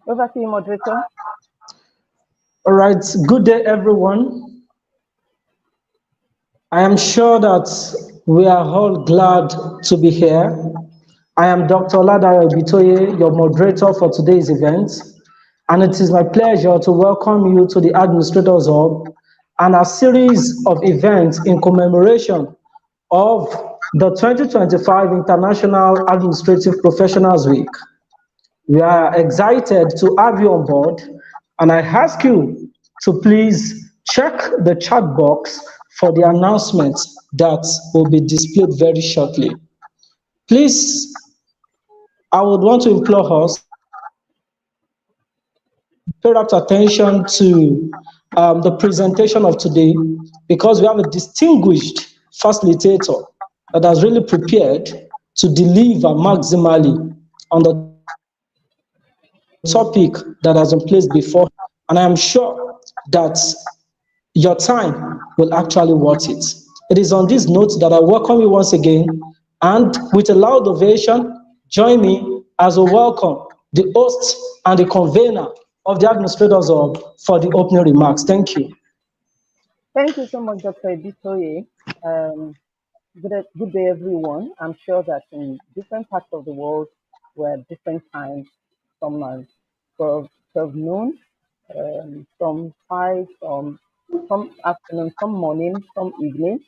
Over to you, moderator. All right, good day, everyone. I am sure that we are all glad to be here. I am Dr. Oladayo Bitoye, your moderator for today's event, and it is my pleasure to welcome you to the Administrators Hub and a series of events in commemoration of the 2025 International Administrative Professionals Week. We are excited to have you on board, and I ask you to please check the chat box for the announcements that will be displayed very shortly. Please, I would want to implore us pay rapt attention to the presentation of today because we have a distinguished facilitator that has really prepared to deliver maximally on the topic that has been placed before, and I am sure that your time will actually worth it. It is on this note that I welcome you once again, and with a loud ovation, join me as we welcome the host and the convener of the Administrators Hub for the opening remarks. Thank you. Thank you so much, Dr. Bitoye. Good day, everyone. I'm sure that in different parts of the world, we're at different times. Some are 12 noon, some 5, some afternoon, some morning, some evening.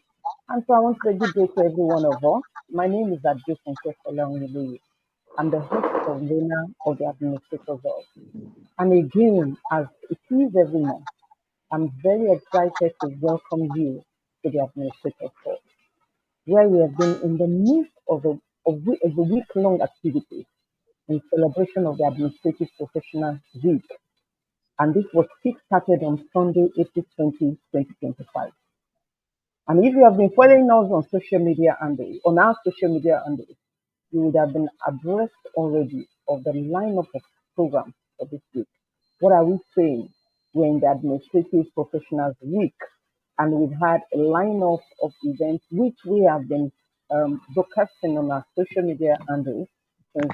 And so I want to say good day to every one of us. My name is Adjustin Falola. I'm the host convener of the Administrators Hub. And again, as it is every month, I'm very excited to welcome you to the Administrators Hub, where we have been in the midst of a week-long activity in celebration of the Administrative Professional Week. And this was kick-started on Sunday, April 20, 2025. And if you have been following us on social media and on our social media and you would have been abreast already of the lineup of programs for this week. What are we saying? We're in the Administrative Professionals Week, and we've had a lineup of events which we have been broadcasting on our social media handles since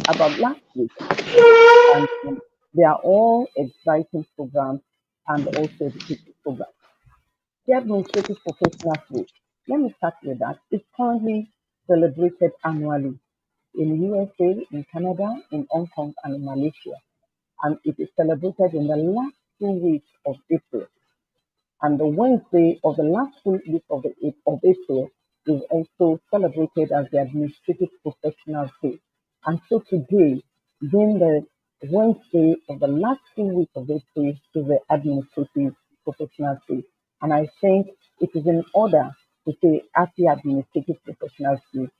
about last week. And they are all exciting programs and also educative programs. The Administrative Professionals Week, let me start with that. It's currently celebrated annually in USA, in Canada, in Hong Kong, and in Malaysia. And it is celebrated in the last 2 weeks of April. And the Wednesday of the last 2 weeks of April is also celebrated as the Administrative Professionals Day. And so today, being the Wednesday of the last 2 weeks of April, is the Administrative Professionals Day. And I think it is in order to say happy Administrative Professionals Day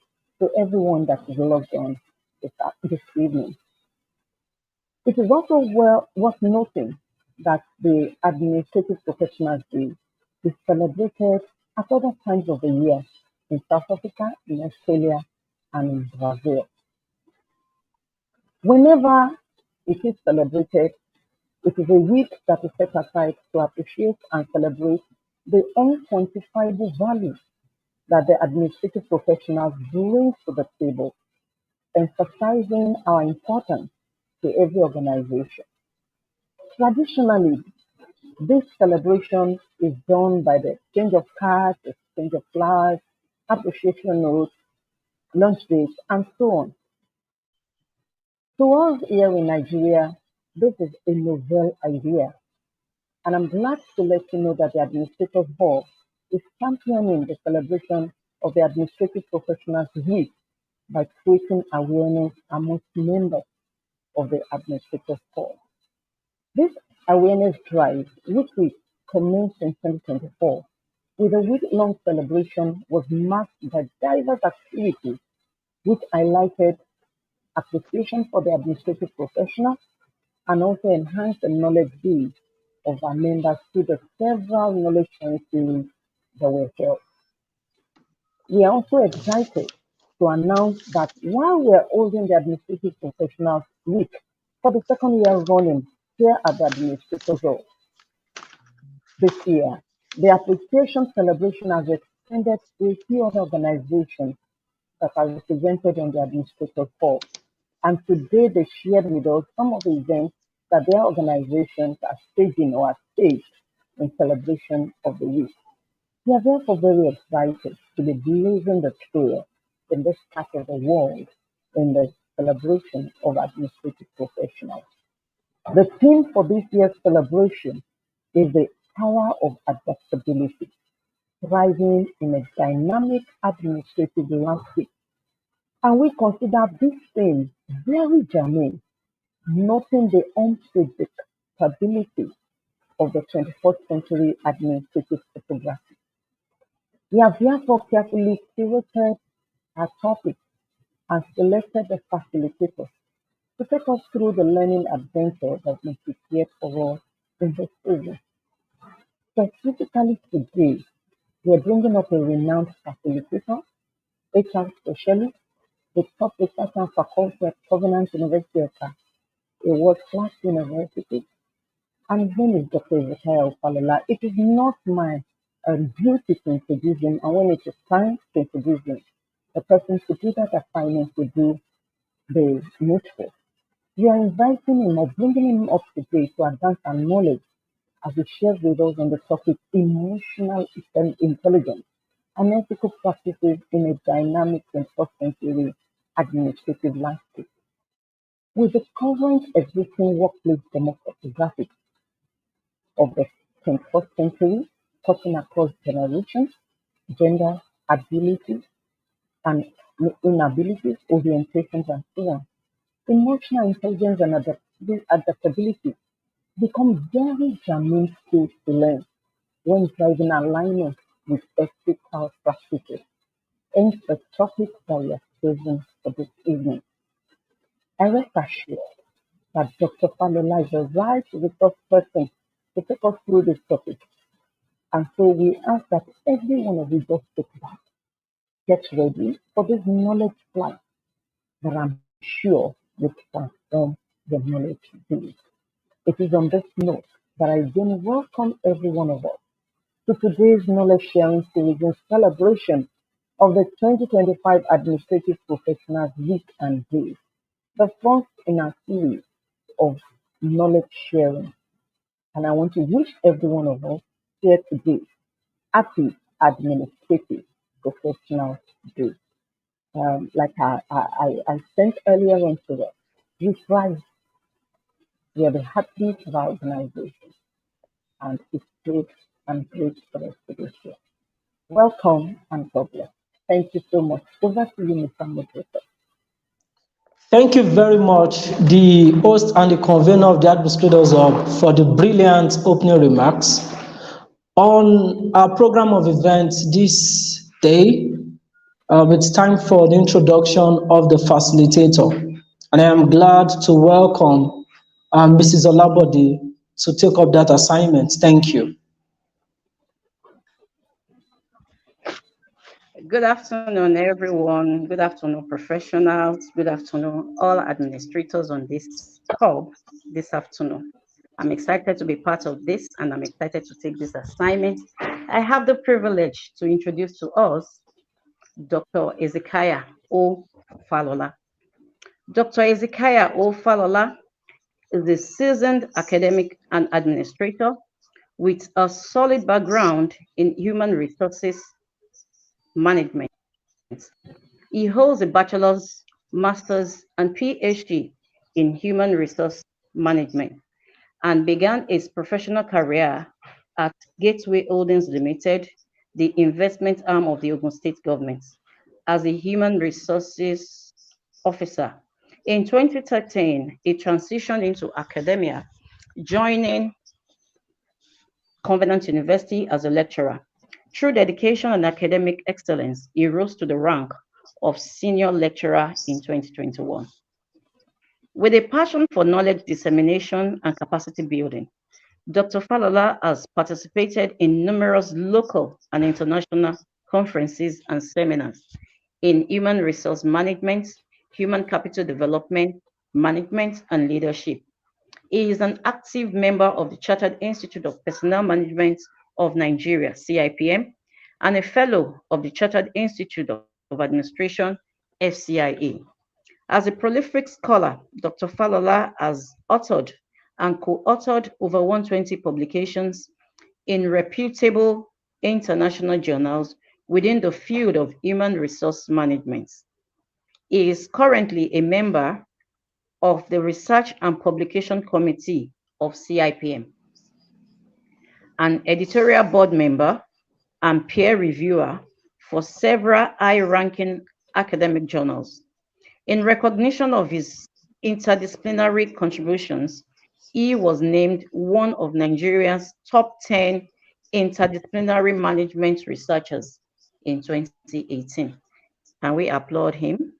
to everyone that is logged on this evening. It is also worth noting that the Administrative Professionals Day is celebrated at other times of the year in South Africa, in Australia, and in Brazil. Whenever it is celebrated, it is a week that is set aside to appreciate and celebrate the unquantifiable value that the administrative professionals bring to the table, emphasizing our importance to every organization. Traditionally, this celebration is done by the exchange of cards, exchange of flowers, appreciation notes, lunch dates, and so on. To us here in Nigeria, this is a novel idea, and I'm glad to let you know that the Administrators Hub is championing the celebration of the Administrative Professionals Week by creating awareness amongst members of the Administrators Hub. This awareness drive, which we commenced in 2024, with a week-long celebration, was marked by diverse activities which highlighted appreciation for the administrative professionals and also enhanced the knowledge base of our members through the several knowledge sharing series that were held. We are also excited to announce that while we are holding the Administrative Professionals Week for the second year running here at the Administrators Hub this year, the appreciation celebration has extended to a few other organizations that are represented on the Administrators Hub. And today they shared with us some of the events that their organizations are staging or are staged in celebration of the week. We are therefore very excited to be blazing the trail in this part of the world in the celebration of administrative professionals. The theme for this year's celebration is the power of adaptability, thriving in a dynamic administrative landscape. And we consider this theme very germane, noting the unpredictability of the 21st century administrative photography. We have therefore carefully curated our topic and selected the facilitators to take us through the learning adventure that we prepared for us in this season. Specifically today, we are bringing up a renowned facilitator, HR specialist, with top research and faculty at Covenant University of Accra, a world-class university, and his name is Dr. Hezekiah O. It is not my duty to introduce him, and when it is time to introduce him, the person to do that assignment will do the needful. We are inviting him or bringing him up today to advance our knowledge as he shares with us on the topic emotional intelligence and ethical practices in a dynamic 21st century administrative landscape. With the current existing workplace demographics of the 21st century, cutting across generations, gender, abilities, and inabilities, orientations, and so on, emotional intelligence and adaptability become very germane skills to learn when driving alignment with ethical practices. Hence the topic that we are chosen for this evening. I rest assured that Dr. Falola is the right resource person to take us through this topic. And so we ask that every one of you just take back, get ready for this knowledge flight that I'm sure will transform your knowledge base. It is on this note that I again welcome every one of us to today's knowledge sharing series in celebration of the 2025 Administrative Professionals Week and Day, the first in our series of knowledge sharing. And I want to wish every one of us here today happy Administrative Professionals Day. Like I sent earlier on to us, we thrive, we are the heartbeat of our organization, and it's great and great for us to be here. Welcome and God bless. Thank you so much. Over to you, Mr. Moderator. Thank you very much, the host and the convener of the Administrators Hub, for the brilliant opening remarks. On our program of events this day, it's time for the introduction of the facilitator. And I am glad to welcome Mrs. Olabode to take up that assignment. Thank you. Good afternoon, everyone. Good afternoon, professionals. Good afternoon, all administrators on this call this afternoon. I'm excited to be part of this and I'm excited to take this assignment. I have the privilege to introduce to us Dr. Hezekiah O. Falola. Dr. Hezekiah O. Falola is a seasoned academic and administrator with a solid background in human resources management. He holds a bachelor's, master's, and PhD in human resource management and began his professional career at Gateway Holdings Limited, the investment arm of the Ogun State government, as a human resources officer. In 2013, he transitioned into academia, joining Covenant University as a lecturer. Through dedication and academic excellence, he rose to the rank of senior lecturer in 2021. With a passion for knowledge dissemination and capacity building, Dr. Falola has participated in numerous local and international conferences and seminars in human resource management, human capital development, management, and leadership. He is an active member of the Chartered Institute of Personnel Management of Nigeria, CIPM, and a fellow of the Chartered Institute of Administration, FCIA. As a prolific scholar, Dr. Falola has authored and co-authored over 120 publications in reputable international journals within the field of human resource management. He is currently a member of the Research and Publication Committee of CIPM, an editorial board member and peer reviewer for several high-ranking academic journals. In recognition of his interdisciplinary contributions, he was named one of Nigeria's top 10 interdisciplinary management researchers in 2018. Can we applaud him?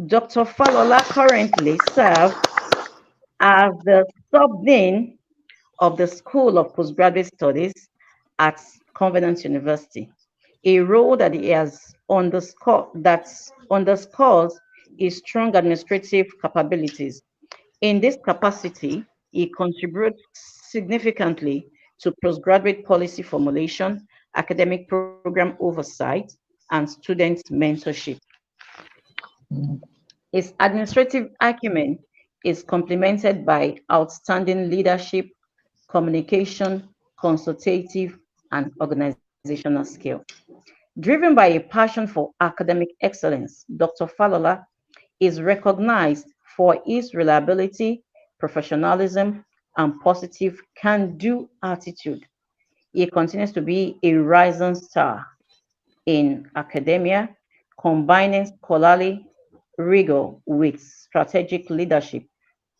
Dr. Falola currently serves as the sub-dean of the School of Postgraduate Studies at Covenant University, a role that he has underscores his strong administrative capabilities. In this capacity, he contributes significantly to postgraduate policy formulation, academic program oversight, and student mentorship. His administrative acumen is complemented by outstanding leadership, communication, consultative, and organizational skill. Driven by a passion for academic excellence, Dr. Falola is recognized for his reliability, professionalism, and positive can-do attitude. He continues to be a rising star in academia, combining scholarly rigor with strategic leadership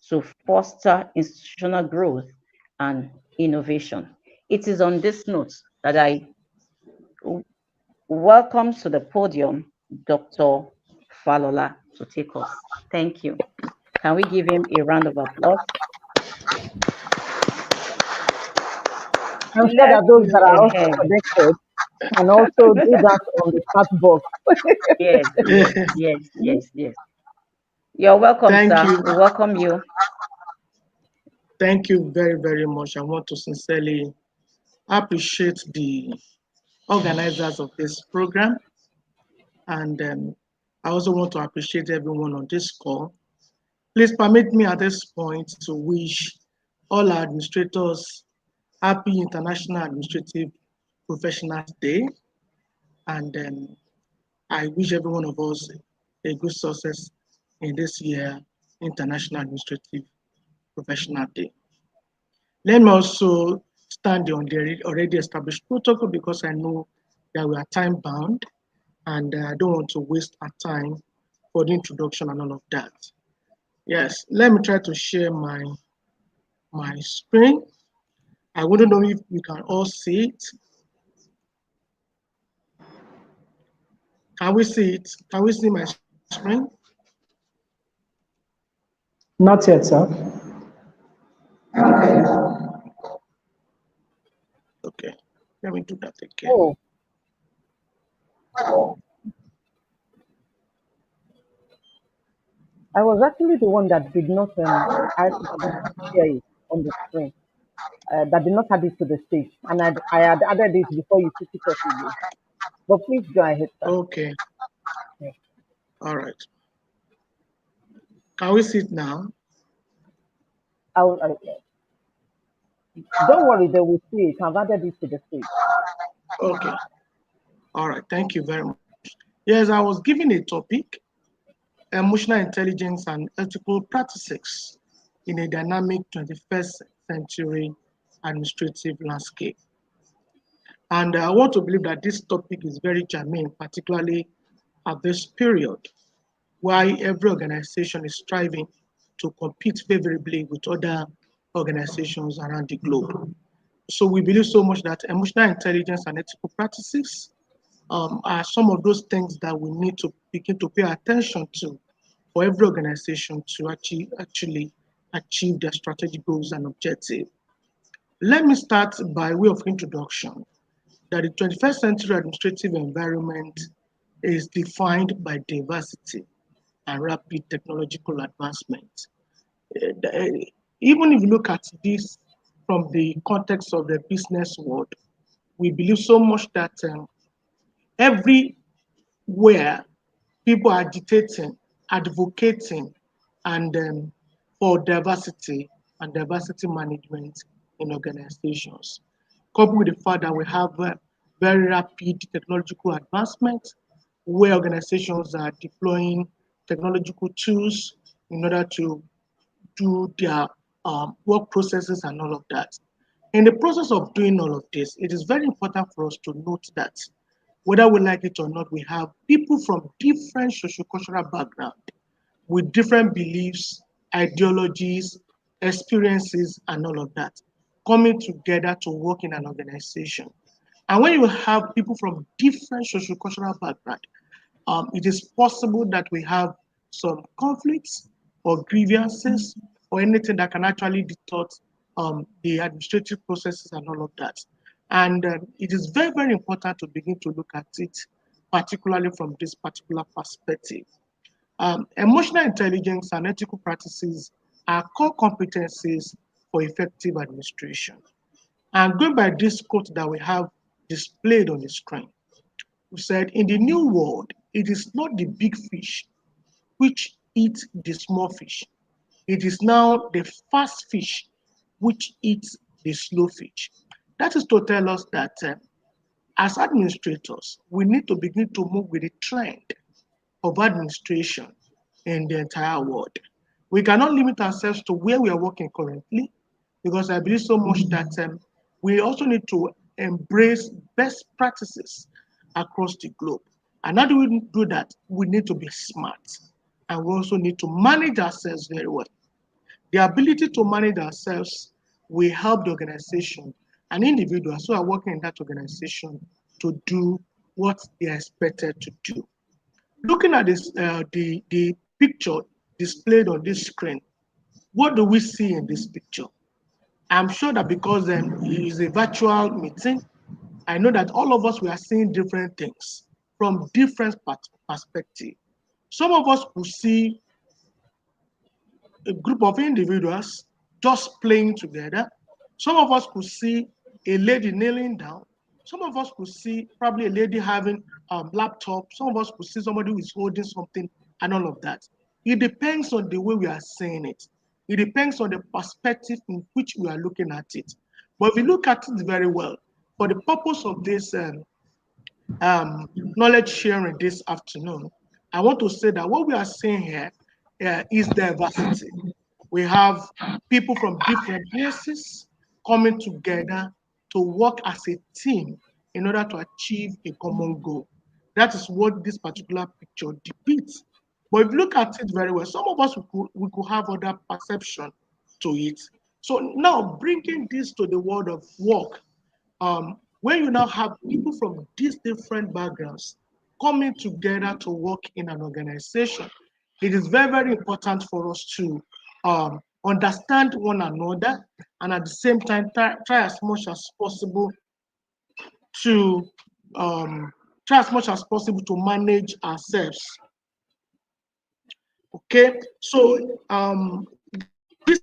to foster institutional growth and innovation. It is on this note that I welcome to the podium Dr. Falola to take us. Thank you. Can we give him a round of applause? I'm sure Let's that those that move are also ahead. connected can also do that on the chat box. Yes, yes, yes, yes, yes. You're welcome, Thank sir. you. We welcome you. Thank you very, very much. I want to sincerely appreciate the organizers of this program. And I also want to appreciate everyone on this call. Please permit me at this point to wish all our administrators happy International Administrative Professionals Day. And I wish every one of us a good success in this year, International Administrative Professional Day. Let me also stand on the already established protocol because I know that we are time bound and I don't want to waste our time for the introduction and all of that. Yes, let me try to share my screen. I wouldn't know if we can all see it. Can we see it? Can we see my screen? Not yet, sir. Okay, let me do that again. Oh, I was actually the one that did not that did not share it on the screen. That did not add it to the stage, and I had added it before you took it off again. But please go ahead, sir. Okay, Yeah. all right. Can we see it now? I, don't worry, they will see it. I've added it to the stage. Okay, all right. Thank you very much. Yes, I was given a topic, emotional intelligence and ethical practices in a dynamic 21st century administrative landscape. And I want to believe that this topic is very germane, particularly at this period, why every organization is striving to compete favorably with other organizations around the globe. So we believe so much that emotional intelligence and ethical practices are some of those things that we need to begin to pay attention to for every organization to actually achieve their strategic goals and objectives. Let me start by way of introduction that the 21st century administrative environment is defined by diversity and rapid technological advancement. Even if you look at this from the context of the business world, we believe so much that everywhere people are agitating advocating and for diversity and diversity management in organizations. Coupled with the fact that we have very rapid technological advancement, where organizations are deploying technological tools in order to do their work processes and all of that. In the process of doing all of this, it is very important for us to note that whether we like it or not, we have people from different sociocultural backgrounds with different beliefs, ideologies, experiences, and all of that coming together to work in an organization. And when you have people from different sociocultural backgrounds, it is possible that we have some conflicts or grievances or anything that can actually distort the administrative processes and all of that. And it is very, very important to begin to look at it, particularly from this particular perspective. Emotional intelligence and ethical practices are core competencies for effective administration. And going by this quote that we have displayed on the screen, we said, in the new world, it is not the big fish which eat the small fish. It is now the fast fish which eats the slow fish. That is to tell us that as administrators, we need to begin to move with the trend of administration in the entire world. We cannot limit ourselves to where we are working currently, because I believe so much that we also need to embrace best practices across the globe. And how do we do that? We need to be smart. And we also need to manage ourselves very well. The ability to manage ourselves will help the organization and individuals who are working in that organization to do what they are expected to do. Looking at this, the picture displayed on this screen, what do we see in this picture? I'm sure that because it is a virtual meeting, I know that all of us, we are seeing different things from different perspectives. Some of us could see a group of individuals just playing together. Some of us could see a lady kneeling down. Some of us could see probably a lady having a laptop. Some of us could see somebody who is holding something and all of that. It depends on the way we are seeing it. It depends on the perspective in which we are looking at it. But if you look at it very well, for the purpose of this knowledge sharing this afternoon, I want to say that what we are seeing here is diversity. We have people from different places coming together to work as a team in order to achieve a common goal. That is what this particular picture depicts. But if you look at it very well, some of us we could have other perception to it. So now bringing this to the world of work, when you now have people from these different backgrounds coming together to work in an organization, it is very, very important for us to understand one another and at the same time try as much as possible to manage ourselves. Okay, so this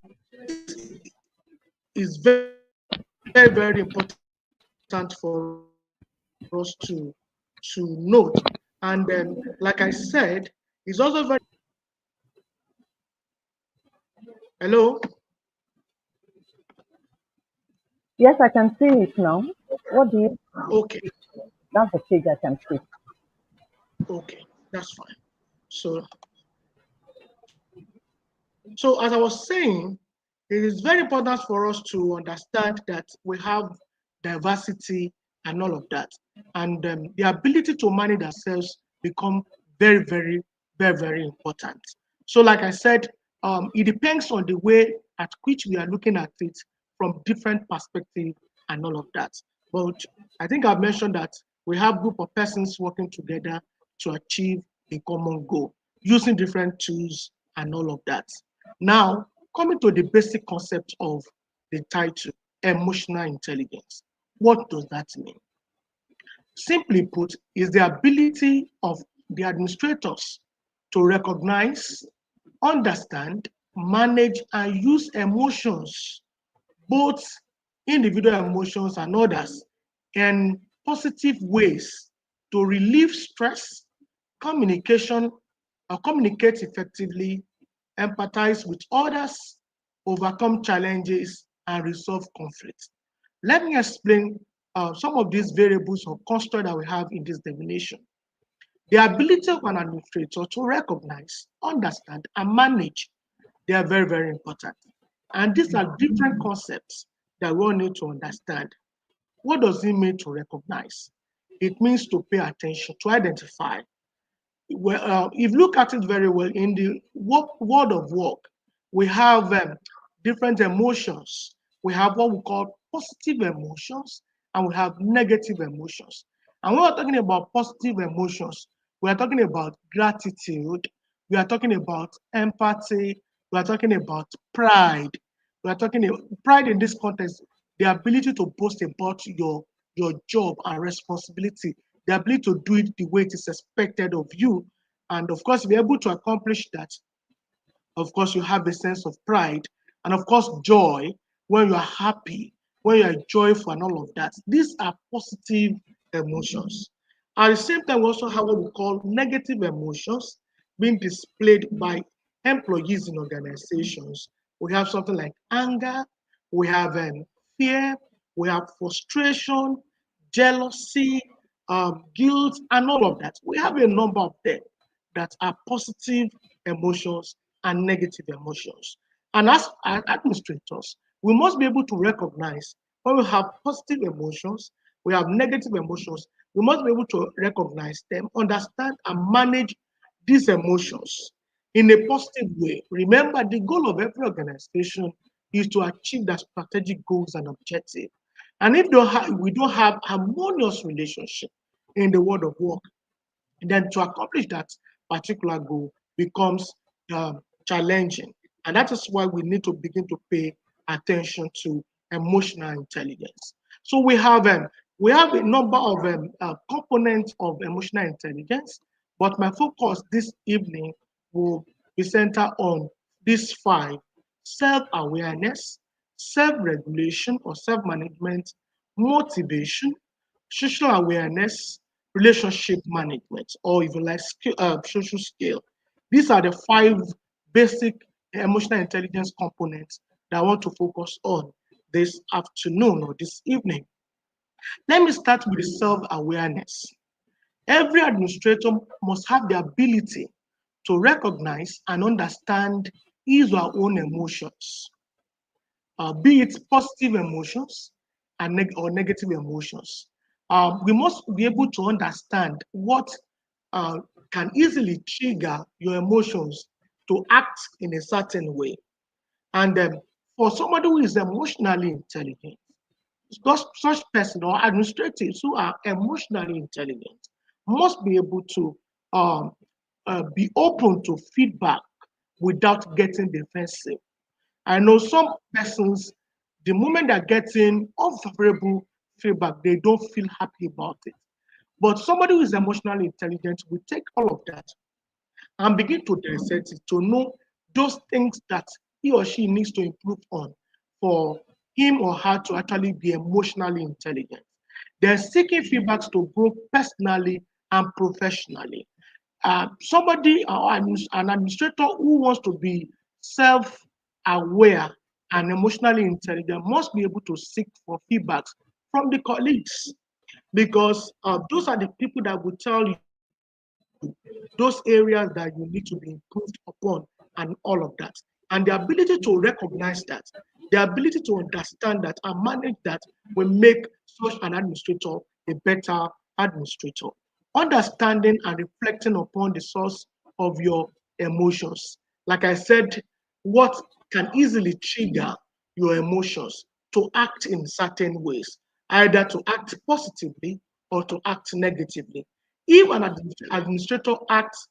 is very, very, very important for us to note. And then, like I said, it's also very. Hello. Yes, I can see it now. What do you? Okay. That's the page I can see. Okay, that's fine. So as I was saying, it is very important for us to understand that we have diversity and all of that, and the ability to manage ourselves become very, very, very, very important. So, like I said, it depends on the way at which we are looking at it from different perspectives and all of that. But I think I've mentioned that we have a group of persons working together to achieve a common goal using different tools and all of that. Now, coming to the basic concept of the title, emotional intelligence. What does that mean? Simply put, is the ability of the administrators to recognize, understand, manage, and use emotions, both individual emotions and others, in positive ways to relieve stress, communication, communicate effectively, empathize with others, overcome challenges, and resolve conflicts. Let me explain some of these variables or constraints that we have in this definition. The ability of an administrator to recognize, understand, and manage, they are very, very important. And these are different concepts that we all need to understand. What does it mean to recognize? It means to pay attention, to identify. Well, if you look at it very well in the world of work, we have different emotions. We have what we call positive emotions and we have negative emotions. And when we're talking about positive emotions, we are talking about gratitude, we are talking about empathy, we are talking about pride. We are talking about pride in this context, the ability to boast about your job and responsibility, the ability to do it the way it is expected of you. And of course, be able to accomplish that, of course, you have a sense of pride and, of course, joy when you are happy, when you are joyful, and all of that. These are positive emotions. At the same time, we also have what we call negative emotions being displayed by employees in organizations. We have something like anger, we have fear, we have frustration, jealousy, guilt, and all of that. We have a number of them that are positive emotions and negative emotions. And as administrators, we must be able to recognize when we have positive emotions, we have negative emotions, we must be able to recognize them, understand, and manage these emotions in a positive way. Remember, the goal of every organization is to achieve their strategic goals and objectives. And if we don't have harmonious relationship in the world of work, then to accomplish that particular goal becomes challenging. And that is why we need to begin to pay attention to emotional intelligence. So we have a number of components of emotional intelligence, but my focus this evening will be centered on these five: self-awareness, self-regulation or self-management, motivation, social awareness, relationship management, or if you like, social skill. These are the five basic emotional intelligence components that I want to focus on this afternoon or this evening. Let me start with self awareness. Every administrator must have the ability to recognize and understand his or her own emotions, be it positive emotions and or negative emotions. We must be able to understand what uh, can easily trigger your emotions to act in a certain way. And for somebody who is emotionally intelligent, such person or administrators who are emotionally intelligent must be able to um, be open to feedback without getting defensive. I know some persons, the moment they're getting unfavorable feedback, they don't feel happy about it. But somebody who is emotionally intelligent will take all of that and begin to dissect it to know those things that he or she needs to improve on for him or her to actually be emotionally intelligent. They're seeking feedbacks to grow personally and professionally. Somebody or an administrator who wants to be self-aware and emotionally intelligent must be able to seek for feedbacks from the colleagues because those are the people that will tell you those areas that you need to be improved upon and all of that. And the ability to recognize that, the ability to understand that and manage that will make such an administrator a better administrator. Understanding and reflecting upon the source of your emotions. Like I said, what can easily trigger your emotions to act in certain ways, either to act positively or to act negatively. If an administrator acts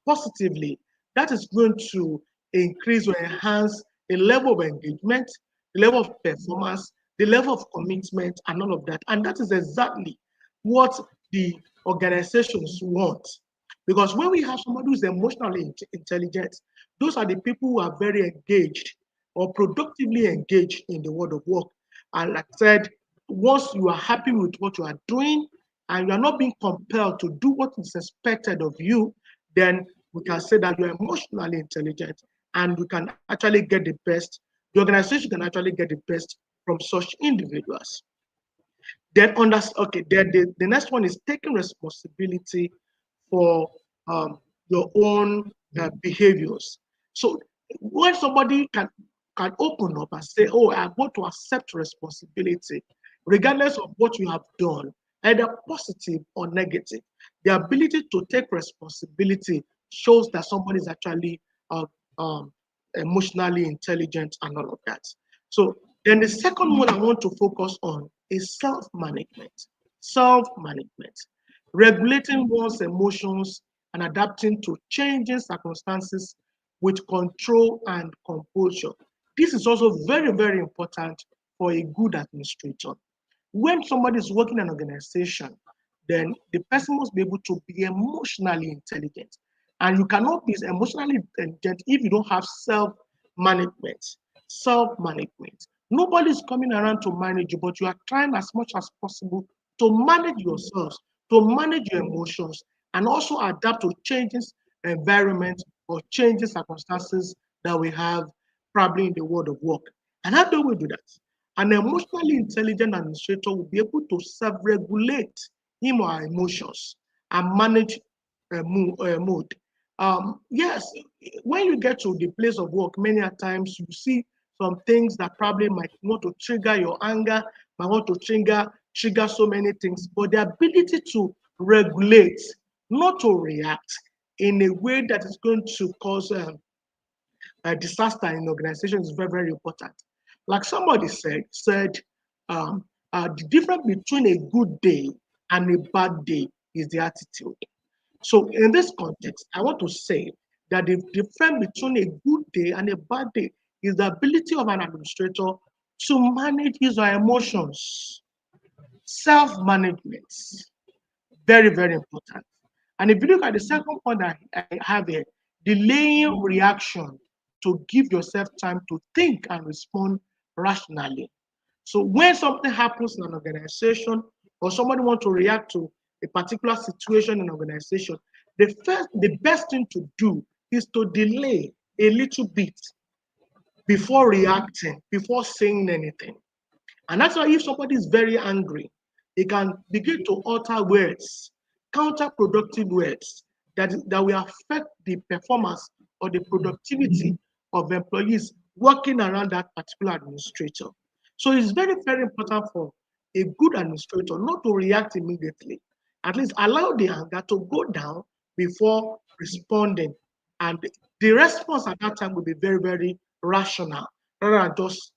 positively, that is going to increase or enhance the level of engagement, the level of performance, the level of commitment, and all of that. And that is exactly what the organizations want. Because when we have somebody who's emotionally intelligent, those are the people who are very engaged or productively engaged in the world of work. And like I said, once you are happy with what you are doing and you are not being compelled to do what is expected of you, then we can say that you're emotionally intelligent, and you can actually get the best. The organization can actually get the best from such individuals. Then okay, then the next one is taking responsibility for your own behaviors. So when somebody can open up and say, "Oh, I want to accept responsibility, regardless of what you have done, either positive or negative," the ability to take responsibility shows that somebody is actually uh, um, emotionally intelligent and all of that. So then the second one I want to focus on is self-management. Self-management, regulating one's emotions and adapting to changing circumstances with control and composure. This is also very, very important for a good administrator. When somebody is working in an organization, then the person must be able to be emotionally intelligent. And you cannot be emotionally intelligent if you don't have self-management. Self-management. Nobody is coming around to manage you, but you are trying as much as possible to manage yourselves, to manage your emotions, and also adapt to changing environment or changing circumstances that we have probably in the world of work. And how do we do that? An emotionally intelligent administrator will be able to self-regulate him or her emotions and manage mood. Yes, when you get to the place of work, many a times you see some things that probably might want to trigger your anger, might want to trigger so many things, but the ability to regulate, not to react in a way that is going to cause a disaster in organizations is very, very important. Like somebody said the difference between a good day and a bad day is the attitude. So in this context, I want to say that the difference between a good day and a bad day is the ability of an administrator to manage his or her emotions. Self-management, very, very important. And if you look at the second point that I have here, delaying reaction to give yourself time to think and respond rationally. So when something happens in an organization or somebody wants to react to a particular situation in an organization, the best thing to do is to delay a little bit before reacting, before saying anything. And that's why if somebody is very angry, he can begin to utter words, counterproductive words that will affect the performance or the productivity of employees working around that particular administrator. So it's very, very important for a good administrator not to react immediately. At least allow the anger to go down before responding. And the response at that time will be very, very rational rather than just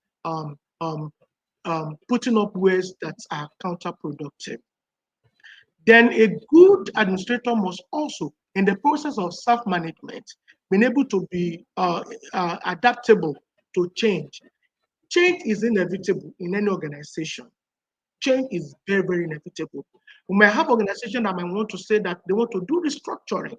putting up ways that are counterproductive. Then a good administrator must also, in the process of self-management, be able to be adaptable to change. Change is inevitable in any organization. Change is very, very inevitable. We might have organizations that might want to say that they want to do restructuring.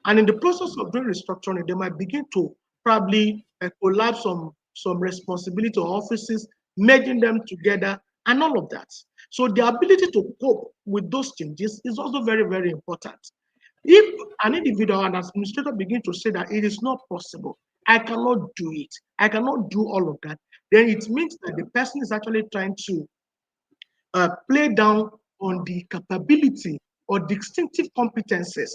And in the process of doing restructuring, they might begin to probably collapse some responsibility or offices, merging them together, and all of that. So the ability to cope with those changes is also very, very important. If an individual and administrator begin to say that it is not possible, I cannot do it, I cannot do all of that, then it means that the person is actually trying to play down on the capability or distinctive competences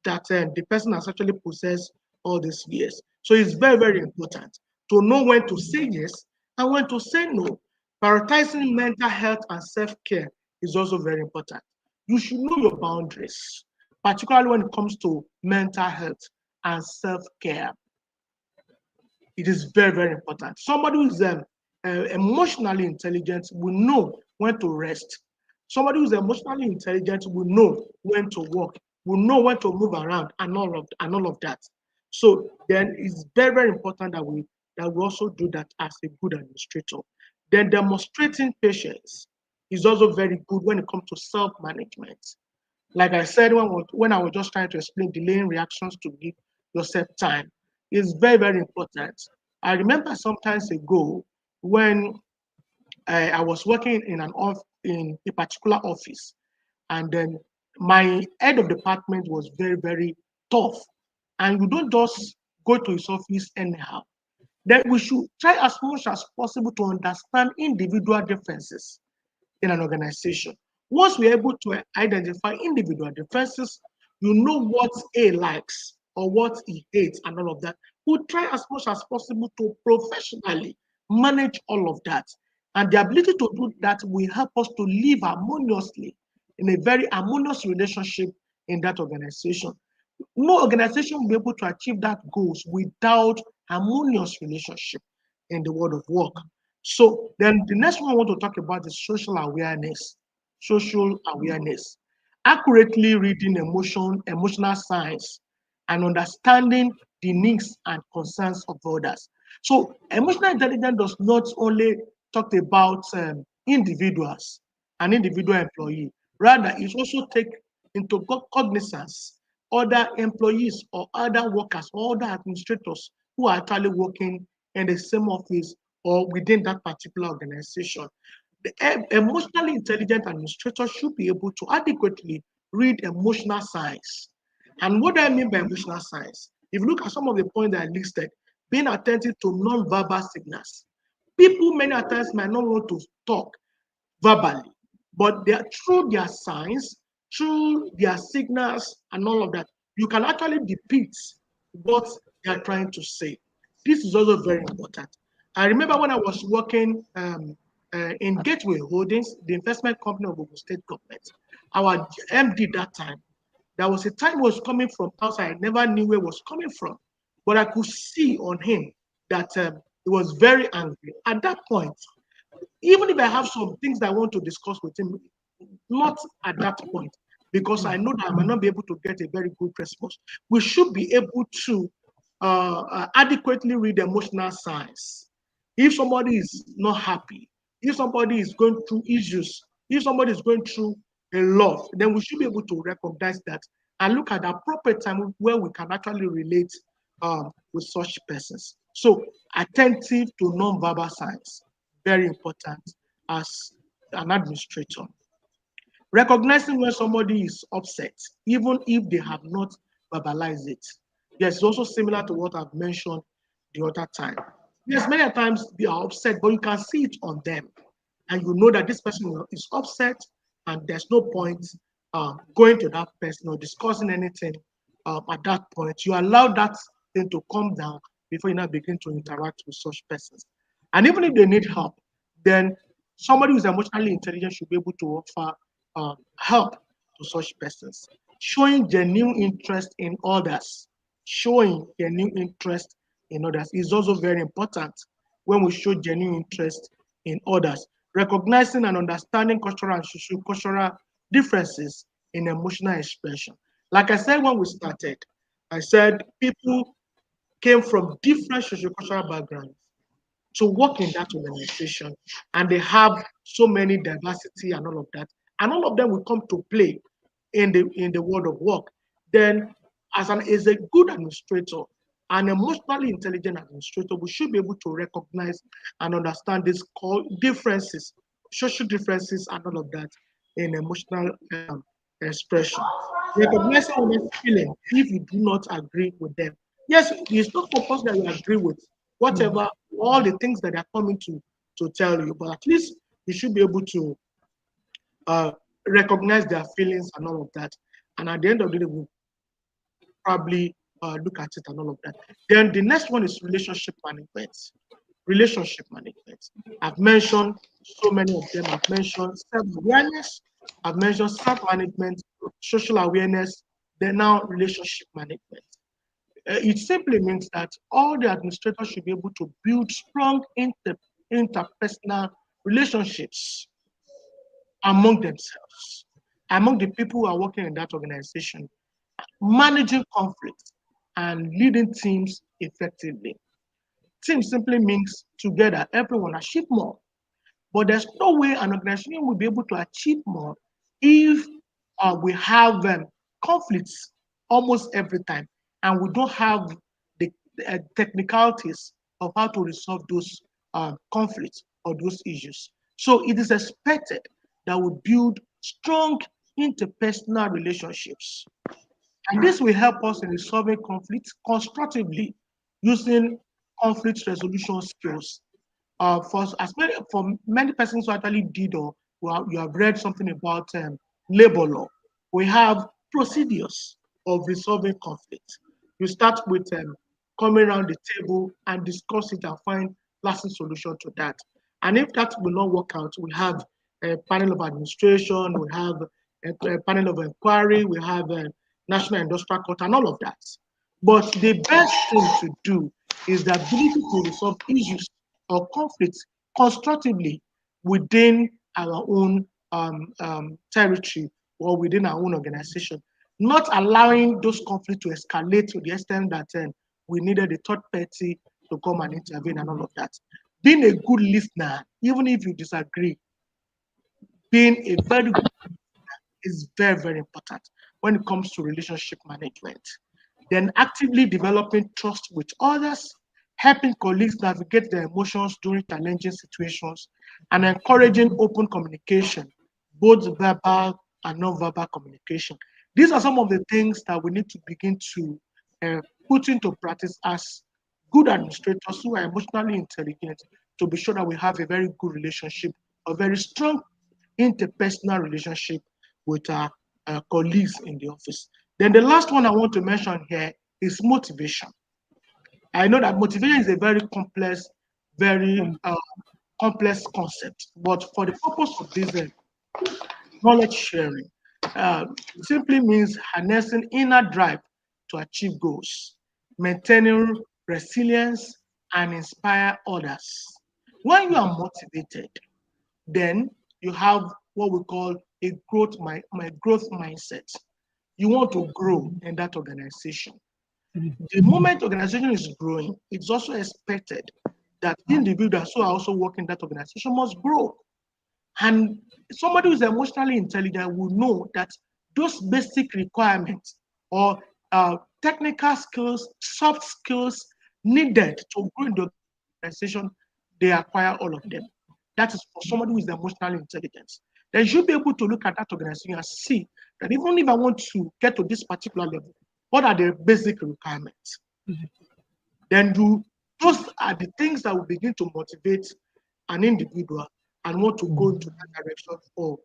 that the person has actually possessed all these years. So it's very, very important to know when to say yes and when to say no. Prioritizing mental health and self-care is also very important. You should know your boundaries, particularly when it comes to mental health and self-care. It is very, very important. Somebody who is emotionally intelligent will know when to rest. Somebody who is emotionally intelligent will know when to walk, will know when to move around, and all of that. So then it's very, very important that we also do that as a good administrator. Then demonstrating patience is also very good when it comes to self-management. Like I said, when I was just trying to explain delaying reactions to give yourself time is very, very important. I remember sometimes ago when I was working in a particular office, and then my head of department was very, very tough. and you don't just go to his office anyhow. Then we should try as much as possible to understand individual differences in an organization. Once we're able to identify individual differences, you know what A likes or what he hates and all of that. We'll try as much as possible to professionally manage all of that. And the ability to do that will help us to live harmoniously in a very harmonious relationship in that organization. No organization will be able to achieve that goals without harmonious relationship in the world of work. So then the next one I want to talk about is social awareness. Social awareness. Accurately reading emotional signs, and understanding the needs and concerns of others. So emotional intelligence does not only talk about individuals, an individual employee. Rather, it also take into cognizance other employees or other workers or other administrators who are actually working in the same office or within that particular organization. The emotionally intelligent administrator should be able to adequately read emotional signs. And what do I mean by emotional signs? If you look at some of the points that I listed, being attentive to non-verbal signals. People many times might not want to talk verbally, but they are through their signs, through their signals, and all of that, you can actually depict what they are trying to say. This is also very important. I remember when I was working in Gateway Holdings, the investment company of Ogun State government, our MD that time, there was a time was coming from outside. I never knew where it was coming from, but I could see on him that he was very angry. At that point, even if I have some things that I want to discuss with him, not at that point, because I know that I might not be able to get a very good response. We should be able to adequately read emotional signs. If somebody is not happy, if somebody is going through issues, if somebody is going through a lot, then we should be able to recognize that and look at the appropriate time where we can actually relate with such persons. So, attentive to non-verbal signs, very important as an administrator. Recognizing when somebody is upset, even if they have not verbalized it. Yes, it's also similar to what I've mentioned the other time. Yes, many times they are upset, but you can see it on them. And you know that this person is upset, and there's no point going to that person or discussing anything at that point. You allow that thing to calm down before you now begin to interact with such persons. And even if they need help, then somebody who's emotionally intelligent should be able to offer help to such persons. Showing genuine interest in others, showing genuine interest in others is also very important when we show genuine interest in others. Recognizing and understanding cultural and socio-cultural differences in emotional expression. Like I said when we started, I said people came from different socio-cultural backgrounds to work in that organization, and they have so many diversity and all of that, and all of them will come to play in the world of work. Then, as a good administrator, an emotionally intelligent administrator, we should be able to recognize and understand these differences, social differences, and all of that in emotional expression. Recognizing one's feeling if you do not agree with them. Yes, it's not compulsory that you agree with whatever, all the things that are coming to tell you, but at least you should be able to uh, recognize their feelings and all of that. And at the end of the day, we'll probably look at it and all of that. Then the next one is relationship management. Relationship management. I've mentioned so many of them. I've mentioned self-awareness. I've mentioned self-management, social awareness. Then now relationship management. It simply means that all the administrators should be able to build strong interpersonal relationships among themselves, among the people who are working in that organization, managing conflicts and leading teams effectively. Team simply means together, everyone achieve more. But there's no way an organization will be able to achieve more if we have conflicts almost every time, and we don't have the technicalities of how to resolve those conflicts or those issues. So it is expected that we build strong interpersonal relationships And this will help us in resolving conflicts constructively using conflict resolution skills. For many persons who actually did or you have read something about labor law, we have procedures of resolving conflict. You start with coming around the table and discuss it and find lasting solution to that. And if that will not work out, we have a panel of administration, we have a panel of inquiry, we have a national industrial court, and all of that. But the best thing to do is the ability to resolve issues or conflicts constructively within our own territory or within our own organization, not allowing those conflicts to escalate to the extent that we needed a third party to come and intervene and all of that. Being a good listener, even if you disagree, being a very good is very, very important when it comes to relationship management. Then actively developing trust with others, helping colleagues navigate their emotions during challenging situations, and encouraging open communication, both verbal and non-verbal communication. These are some of the things that we need to begin to put into practice as good administrators who are emotionally intelligent to be sure that we have a very good relationship, a very strong interpersonal relationship with our colleagues in the office. Then the last one I want to mention here is motivation. I know that motivation is a very complex concept, but for the purpose of this knowledge sharing, simply means harnessing inner drive to achieve goals, maintaining resilience, and inspire others. When you are motivated, then you have what we call a growth mindset. You want to grow in that organization. The moment organization is growing, it's also expected that individuals who are also working in that organization must grow. And somebody who's emotionally intelligent will know that those basic requirements or technical skills, soft skills needed to grow in the organization, they acquire all of them. That is for somebody who is emotionally intelligent. Then you should be able to look at that organization and see that even if I want to get to this particular level, what are the basic requirements? Then those are the things that will begin to motivate an individual and want to go into that direction for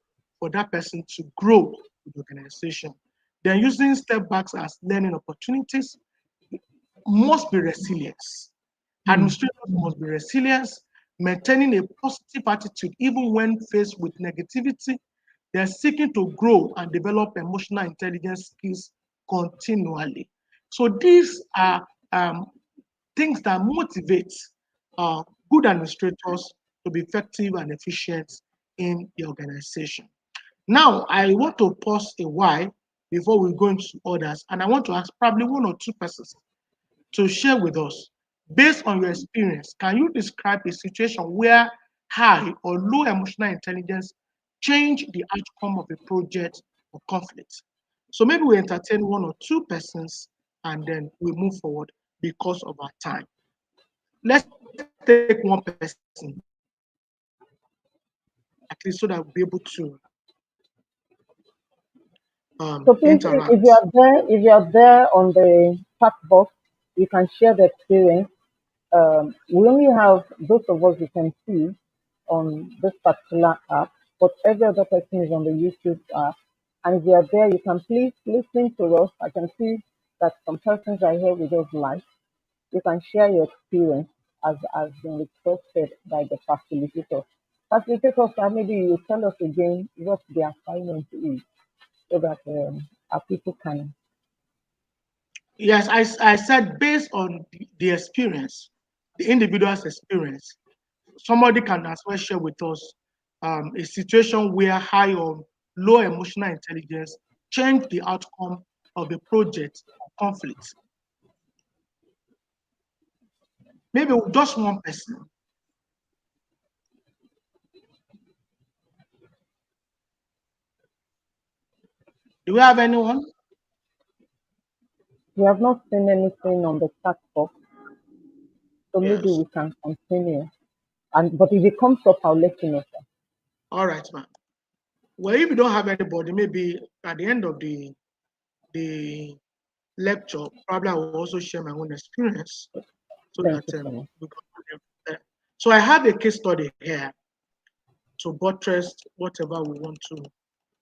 that person to grow with the organization. Then using step backs as learning opportunities must be resilience. Administrators must be resilient, maintaining a positive attitude even when faced with negativity. They're seeking to grow and develop emotional intelligence skills continually. So these are things that motivate good administrators to be effective and efficient in the organization. Now, I want to pause a while before we go into others, and I want to ask probably one or two persons to share with us. Based on your experience, can you describe a situation where high or low emotional intelligence change the outcome of a project or conflict? So maybe we entertain one or two persons and then we move forward because of our time. Let's take one person, at least so that we'll be able to So please, interact. if you are there on the chat box, you can share the experience. We only have those of us who can see on this particular app, but every other person is on the YouTube app. And if you are there, you can please listen to us. I can see that some persons are here with us live. You can share your experience as been requested by the facilitator. Facilitator, sir, maybe you tell us again what the assignment is so that our people can. Yes, I said based on the experience, the individual's experience, somebody can as well share with us a situation where high or low emotional intelligence changed the outcome of a project or conflict. Maybe with just one person. Do we have anyone? We have not seen anything on the chat box, so maybe Yes. we can continue. And but if it comes up, I'll let you know, sir. All right, ma'am. Well, if you don't have anybody, maybe at the end of the lecture, probably I will also share my own experience so Thank that you so much. we can. So I have a case study here to buttress whatever we want to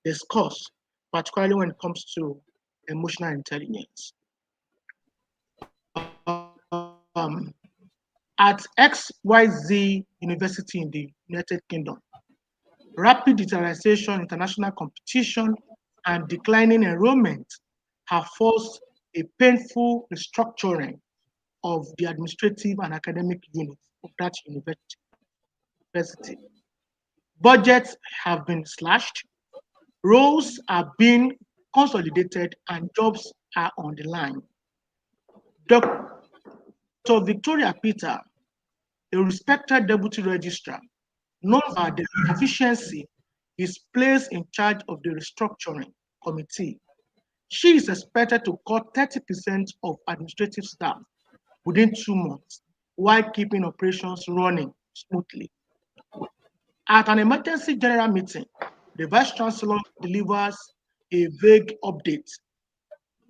discuss, particularly when it comes to emotional intelligence. At XYZ University in the United Kingdom, rapid digitalization, international competition, and declining enrollment have forced a painful restructuring of the administrative and academic units of that university. Budgets have been slashed, roles are being consolidated, and jobs are on the line. Dr. Victoria Peter, a respected deputy registrar, known for the efficiency, is placed in charge of the restructuring committee. She is expected to cut 30% of administrative staff within 2 months while keeping operations running smoothly. At an emergency general meeting, the Vice Chancellor delivers a vague update.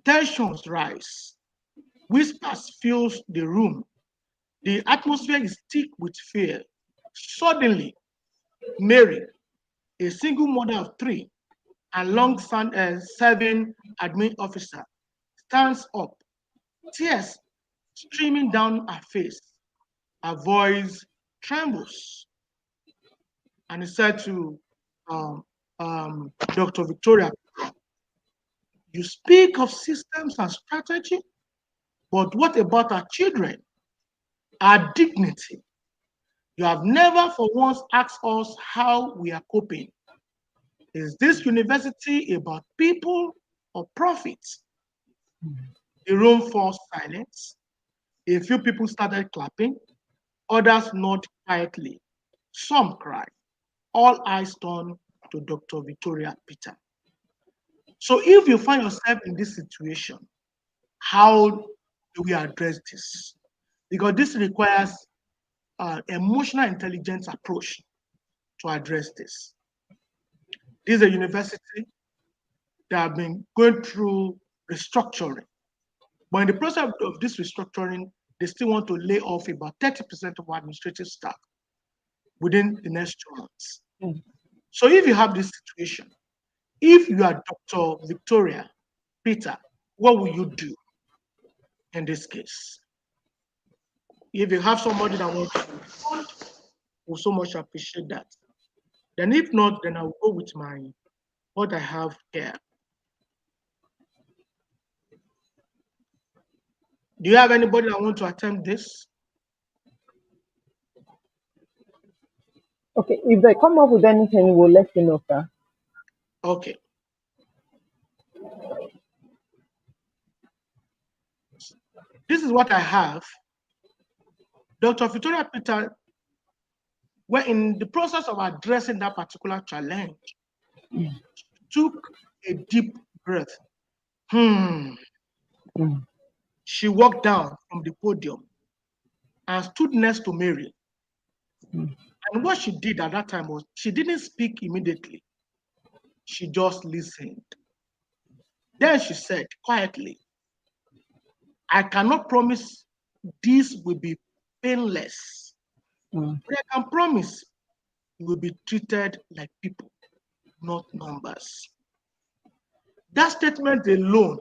Tensions rise. Whispers fill the room. The atmosphere is thick with fear. Suddenly, Mary, a single mother of three and long-serving admin officer, stands up, tears streaming down her face. Her voice trembles. And he said to Dr. Victoria, "You speak of systems and strategy, but what about our children, our dignity? You have never for once asked us how we are coping. Is this university about people or profits?" The room falls silent. A few people started clapping, others nodded quietly. Some cried. All eyes turned to Dr. Victoria Peter. So if you find yourself in this situation, how do we address this? Because this requires an emotional intelligence approach to address this. This is a university that have been going through restructuring. But in the process of this restructuring, they still want to lay off about 30% of our administrative staff within the next 2 months. Mm. So if you have this situation, if you are Dr. Victoria Peter, what will you do in this case? If you have somebody that wants to respond, we'll so much appreciate that. Then if not, then I'll go with what I have here. Do you have anybody that want to attempt this? Okay, if they come up with anything, we'll let you know, sir. Okay. This is what I have. Dr. Victoria Peter, when in the process of addressing that particular challenge, took a deep breath. Mm. She walked down from the podium and stood next to Mary. Mm. And what she did at that time was she didn't speak immediately. She just listened. Then she said quietly, "I cannot promise this will be painless, Mm. but I can promise you will be treated like people, not numbers." That statement alone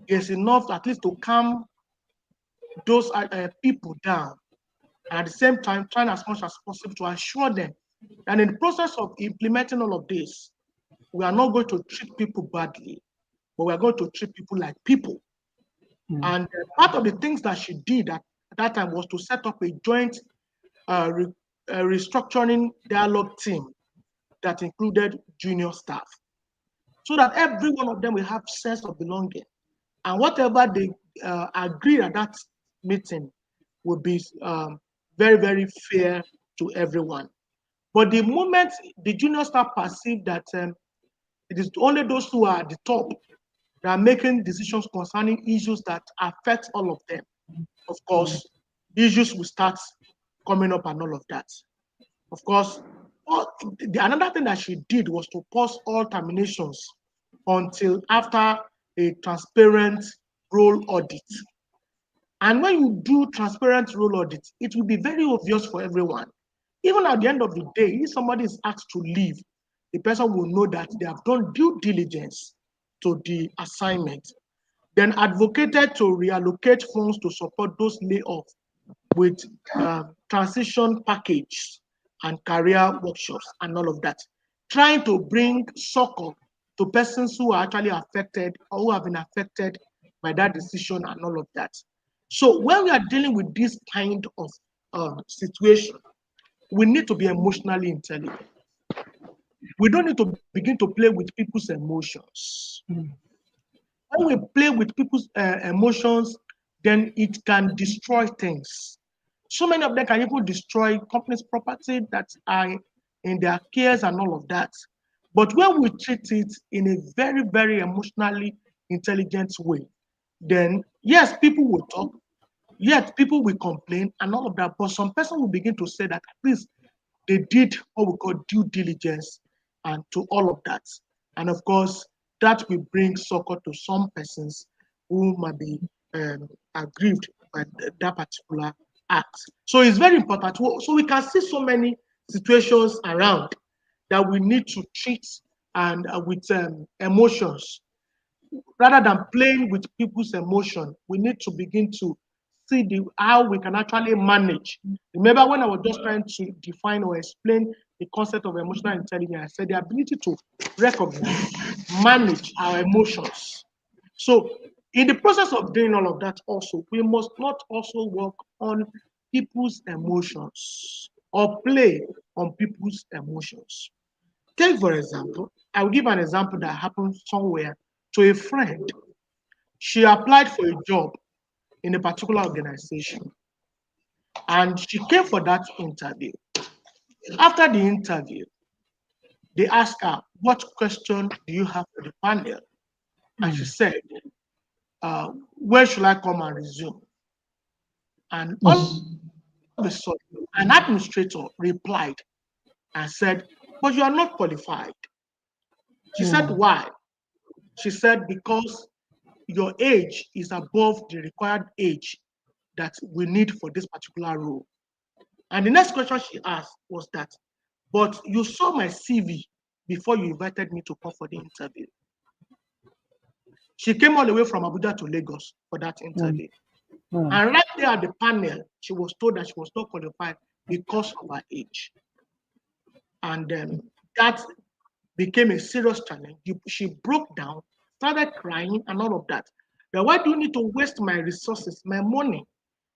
is enough at least to calm those people down, and at the same time trying as much as possible to assure them that in the process of implementing all of this, we are not going to treat people badly, but we are going to treat people like people. Mm. And part of the things that she did at that time was to set up a joint restructuring dialogue team that included junior staff, so that every one of them will have sense of belonging. And whatever they agreed at that meeting will be very, very fair to everyone. But the moment the junior staff perceive that it is only those who are at the top that are making decisions concerning issues that affect all of them, of course, issues will start coming up and all of that. Of course, another thing that she did was to pause all terminations until after a transparent role audit. And when you do transparent role audit, it will be very obvious for everyone. Even at the end of the day, if somebody is asked to leave, the person will know that they have done due diligence to the assignment, then advocated to reallocate funds to support those layoffs with transition package and career workshops and all of that, trying to bring succor to persons who are actually affected or who have been affected by that decision and all of that. So when we are dealing with this kind of situation, we need to be emotionally intelligent. We don't need to begin to play with people's emotions. When we play with people's emotions, then it can destroy things. So many of them can even destroy companies' property that are in their cares and all of that. But when we treat it in a very, very emotionally intelligent way, then yes, people will talk, yet people will complain and all of that. But some person will begin to say that at least they did what we call due diligence and to all of that. And of course, that will bring succor to some persons who might be aggrieved by that particular act. So it's very important. So we can see so many situations around that we need to treat and with emotions. Rather than playing with people's emotion, we need to begin to see how we can actually manage. Remember when I was just trying to define or explain the concept of emotional intelligence, I said the ability to recognize, manage our emotions. So in the process of doing all of that also, we must not also work on people's emotions or play on people's emotions. Take, for example, I will give an example that happened somewhere to a friend. She applied for a job in a particular organization and she came for that interview. After the interview, they asked her, "What question do you have for the panel?" And she said, "Where should I come and resume?" And all of a sudden, an administrator replied and said, "But you are not qualified." She said, "Why?" She said, "Because your age is above the required age that we need for this particular role." And the next question she asked was that, "But you saw my CV before you invited me to come for the interview." She came all the way from Abuja to Lagos for that interview. And right there at the panel, she was told that she was not qualified because of her age. And that became a serious challenge. She broke down, started crying, and all of that. Now, why do you need to waste my resources, my money?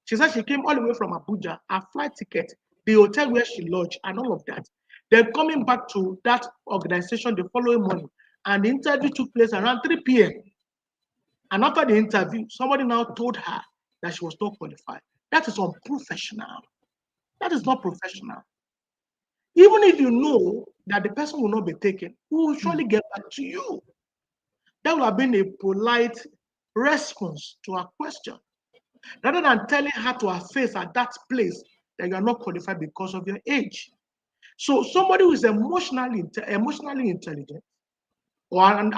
She said she came all the way from Abuja, her flight ticket, the hotel where she lodged, and all of that. Then coming back to that organization the following morning, and the interview took place around 3 p.m. And after the interview, somebody now told her that she was not qualified. That is unprofessional. That is not professional. Even if you know that the person will not be taken, we will surely get back to you. That would have been a polite response to her question, rather than telling her to her face at that place that you are not qualified because of your age. So somebody who is emotionally intelligent, or an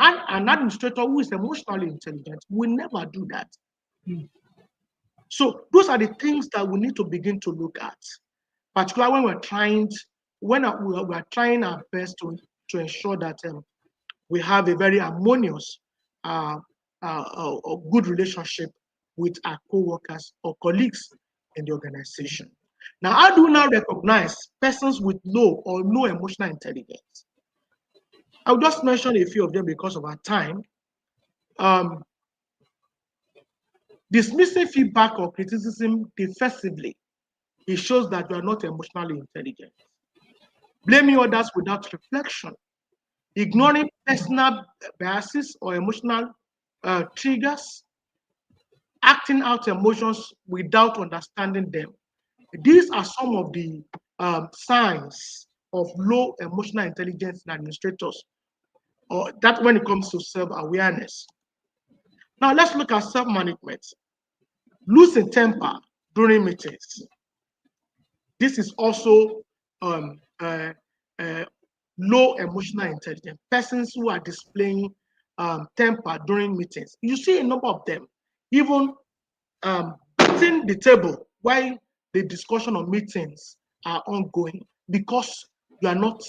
administrator who is emotionally intelligent, will never do that. So those are the things that we need to begin to look at, particularly when we are trying our best to ensure that we have a very harmonious, good relationship with our co-workers or colleagues in the organization. Now, how do we now recognize persons with low or no emotional intelligence? I'll just mention a few of them because of our time. Dismissing feedback or criticism defensively, it shows that you are not emotionally intelligent. Blaming others without reflection, ignoring personal biases or emotional triggers, acting out emotions without understanding them. These are some of the signs of low emotional intelligence in administrators, or that when it comes to self-awareness. Now let's look at self-management. Losing temper during meetings. This is also low emotional intelligence. Persons who are displaying temper during meetings. You see a number of them, even beating the table while the discussion of meetings are ongoing because you are not,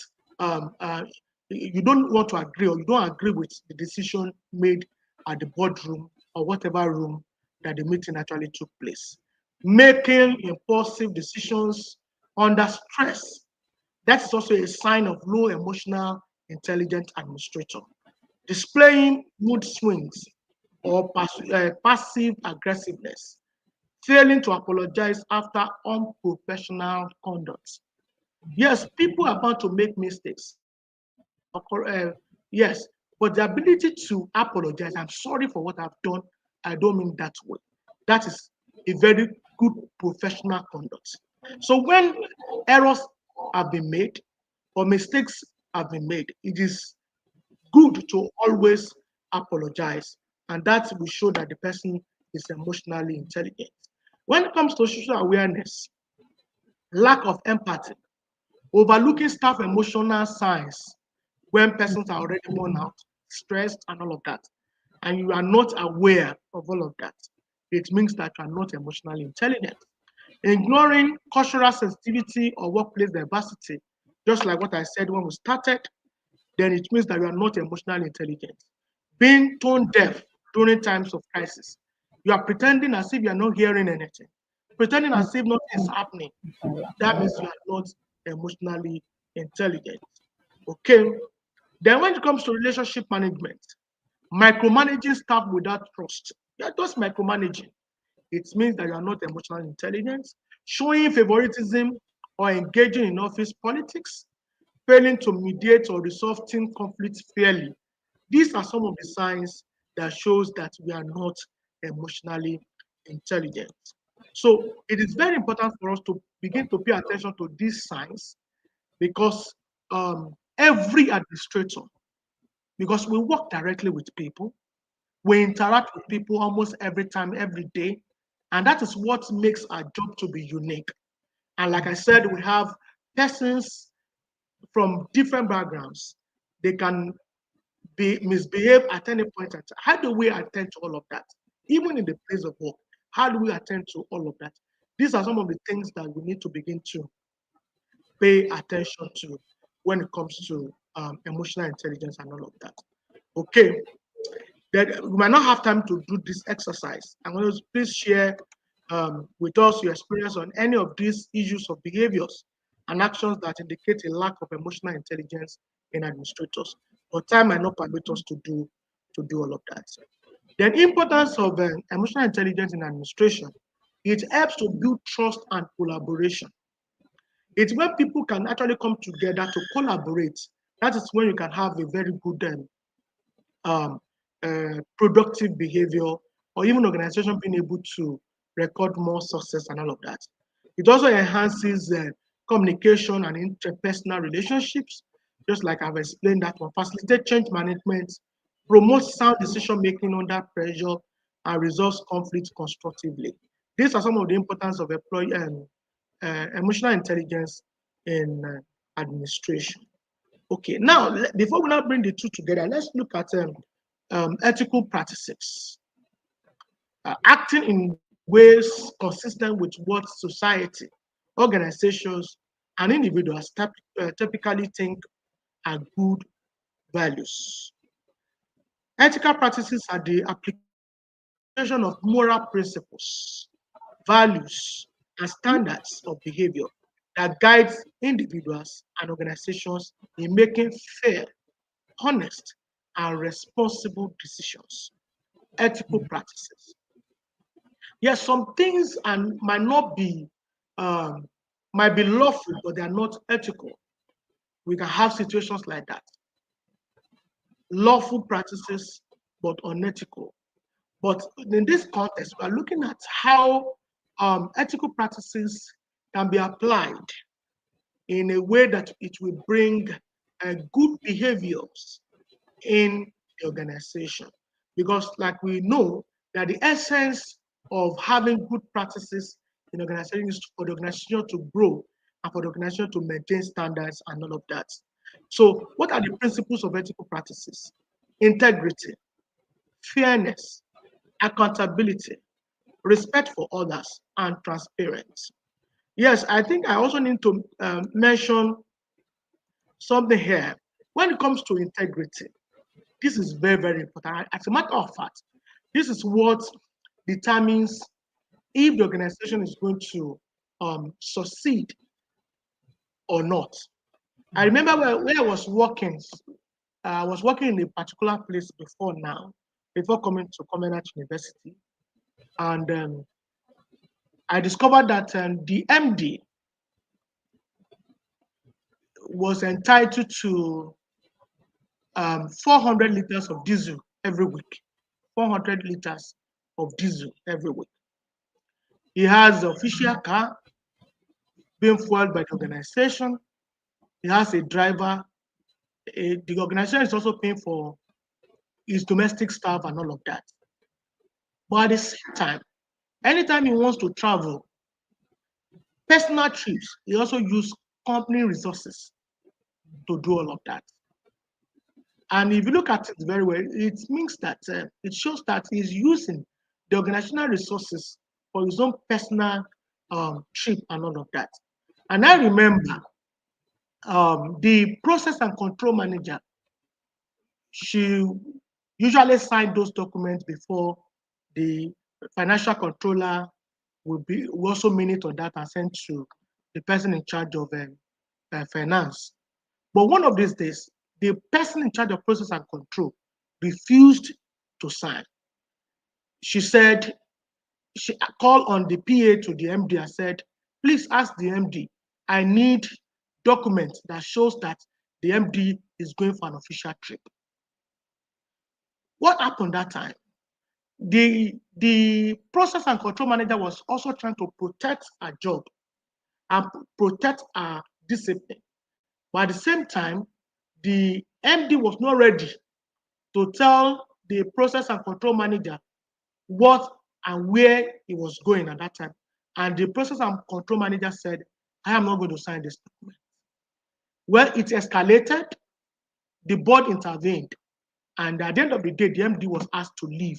you don't want to agree or you don't agree with the decision made at the boardroom or whatever room that the meeting actually took place. Making impulsive decisions under stress. That is also a sign of low emotional intelligence administrator. Displaying mood swings or passive aggressiveness, failing to apologize after unprofessional conduct. Yes, people are bound to make mistakes. Yes, but the ability to apologize, I'm sorry for what I've done, I don't mean that way. That is a very good professional conduct. So when errors have been made or mistakes have been made, it is good to always apologize, and that will show that the person is emotionally intelligent. When it comes to social awareness, lack of empathy, overlooking staff emotional signs when persons are already worn out, stressed, and all of that, and you are not aware of all of that, it means that you are not emotionally intelligent. Ignoring cultural sensitivity or workplace diversity, just like what I said when we started, then it means that you are not emotionally intelligent. Being tone deaf during times of crisis. You are pretending as if you are not hearing anything, pretending as if nothing is happening. That means you are not emotionally intelligent. Okay. Then when it comes to relationship management, micromanaging staff without trust. You are just micromanaging. It means that you are not emotionally intelligent. Showing favoritism or engaging in office politics, failing to mediate or resolving conflicts fairly. These are some of the signs that shows that we are not emotionally intelligent. So it is very important for us to begin to pay attention to these signs because every administrator, because we work directly with people, we interact with people almost every time, every day, and that is what makes our job to be unique. And like I said, we have persons from different backgrounds. They can be misbehave at any point in time. How do we attend to all of that? Even in the place of work, how do we attend to all of that? These are some of the things that we need to begin to pay attention to when it comes to emotional intelligence and all of that. Okay, then we might not have time to do this exercise. I'm going to please share with us your experience on any of these issues of behaviors and actions that indicate a lack of emotional intelligence in administrators. But time might not permit us to do all of that. The importance of emotional intelligence in administration, it helps to build trust and collaboration. It's when people can actually come together to collaborate. That is when you can have a very good um, productive behavior, or even organization being able to record more success and all of that. It also enhances communication and interpersonal relationships, just like I've explained that one. Facilitate change management, promote sound decision making under pressure, and resolves conflict constructively. These are some of the importance of employee emotional intelligence in administration. Okay, now before we now bring the two together, let's look at ethical practices. Acting in ways consistent with what society, organizations, and individuals typically think are good values. Ethical practices are the application of moral principles, values, and standards of behavior that guides individuals and organizations in making fair, honest, and responsible decisions. Ethical practices. Yes, some things and um, might be lawful, but they are not ethical. We can have situations like that. Lawful practices, but unethical. But in this context, we are looking at how ethical practices can be applied in a way that it will bring good behaviors in the organization. Because, like we know, that the essence of having good practices in organization is for the organization to grow and for the organization to maintain standards and all of that. So, what are the principles of ethical practices? integrity, fairness, accountability, respect for others, and transparency. Yes, I think I also need to mention something here. When it comes to integrity, this is very, very important. As a matter of fact, this is what determines if the organization is going to succeed or not. I remember when I was working in a particular place before coming to Commonwealth University, and I discovered that the MD was entitled to 400 liters of diesel every week. 400 liters of diesel every week. He has an official car being fueled by the organization. He has a driver. The organization is also paying for his domestic staff and all of that. But at the same time, anytime he wants to travel, personal trips, he also use company resources to do all of that. And if you look at it very well, it means that it shows that he's using the organizational resources for his own personal trip and all of that. And I remember the process and control manager, she usually signed those documents before the financial controller will also minute on that and send to the person in charge of finance. But one of these days, the person in charge of process and control refused to sign. She said, she called on the PA to the MD and said, please ask the MD, I need documents that shows that the MD is going for an official trip. What happened that time? The process and control manager was also trying to protect her job and protect her discipline. But at the same time, the MD was not ready to tell the process and control manager what and where he was going at that time. And the process and control manager said, I am not going to sign this document. Well, it escalated, the board intervened, and at the end of the day, the MD was asked to leave,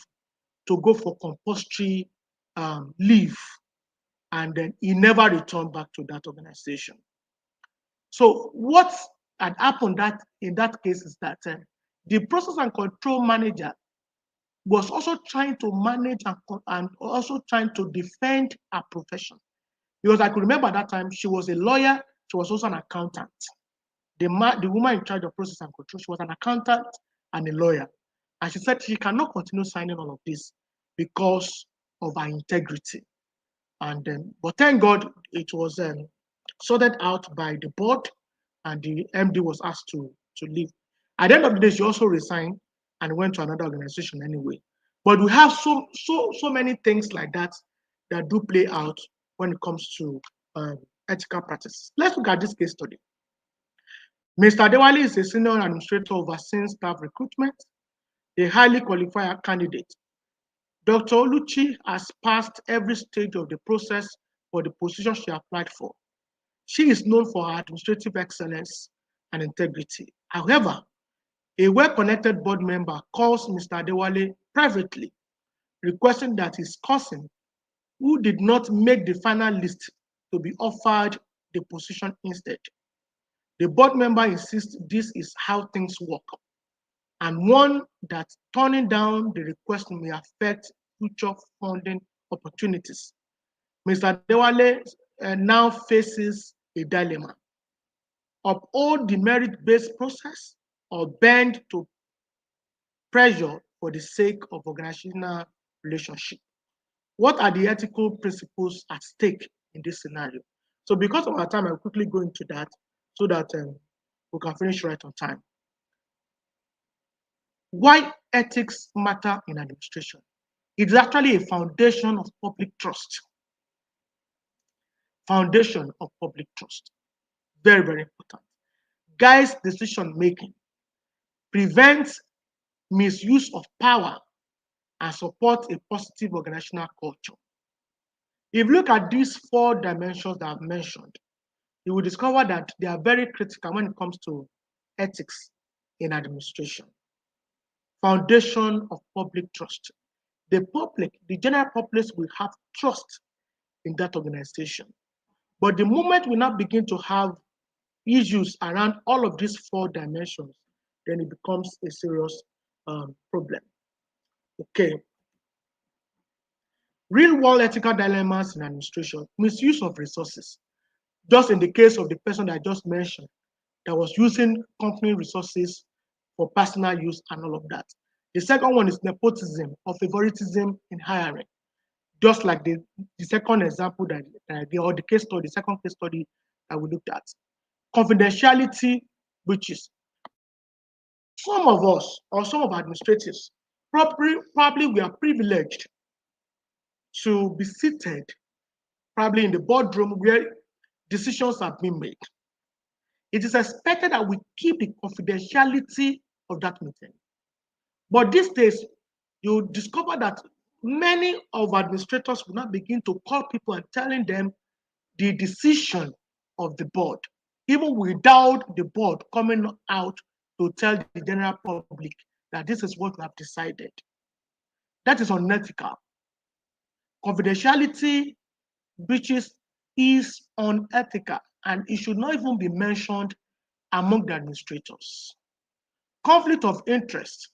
to go for compulsory leave, and then he never returned back to that organization. So what had happened in that case is that the process and control manager was also trying to manage and also trying to defend her profession. Because I could remember at that time, she was a lawyer, she was also an accountant. The woman in charge of process and control, she was an accountant and a lawyer. And she said she cannot continue signing all of this because of her integrity. And but thank God it was sorted out by the board, and the MD was asked to leave. At the end of the day, she also resigned and went to another organization anyway. But we have so many things like that that do play out when it comes to ethical practices. Let's look at this case study. Mr. Adewale is a senior administrator overseeing staff recruitment, a highly qualified candidate. Dr. Oluchi has passed every stage of the process for the position she applied for. She is known for her administrative excellence and integrity. However, a well-connected board member calls Mr. Adewale privately, requesting that his cousin, who did not make the final list, to be offered the position instead. The board member insists this is how things work, and warned that turning down the request may affect future funding opportunities. Mr. Adewale now faces a dilemma: uphold the merit-based process or bend to pressure for the sake of organizational relationship. What are the ethical principles at stake in this scenario? So because of our time, I'll quickly go into that so that we can finish right on time. Why ethics matter in administration? It's actually a foundation of public trust. Foundation of public trust. Very, very important. Guides decision making, prevents misuse of power, and support a positive organizational culture. If you look at these 4 dimensions that I've mentioned, you will discover that they are very critical when it comes to ethics in administration. foundation of public trust. The public, the general populace will have trust in that organization. But the moment we now begin to have issues around all of these 4 dimensions, then it becomes a serious problem. Okay. Real world ethical dilemmas in administration, misuse of resources. Just in the case of the person that I just mentioned, that was using company resources for personal use and all of that. The second one is nepotism or favoritism in hiring. Just like the second example that or the case study, the second case study that we looked at. Confidentiality breaches. Some of us or some of our administrators, probably we are privileged to be seated probably in the boardroom where decisions are being made. It is expected that we keep the confidentiality of that meeting. But these days, you discover that many of administrators will not begin to call people and telling them the decision of the board, even without the board coming out to tell the general public that this is what we have decided. That is unethical. Confidentiality breaches is unethical, and it should not even be mentioned among the administrators. Conflict of interest,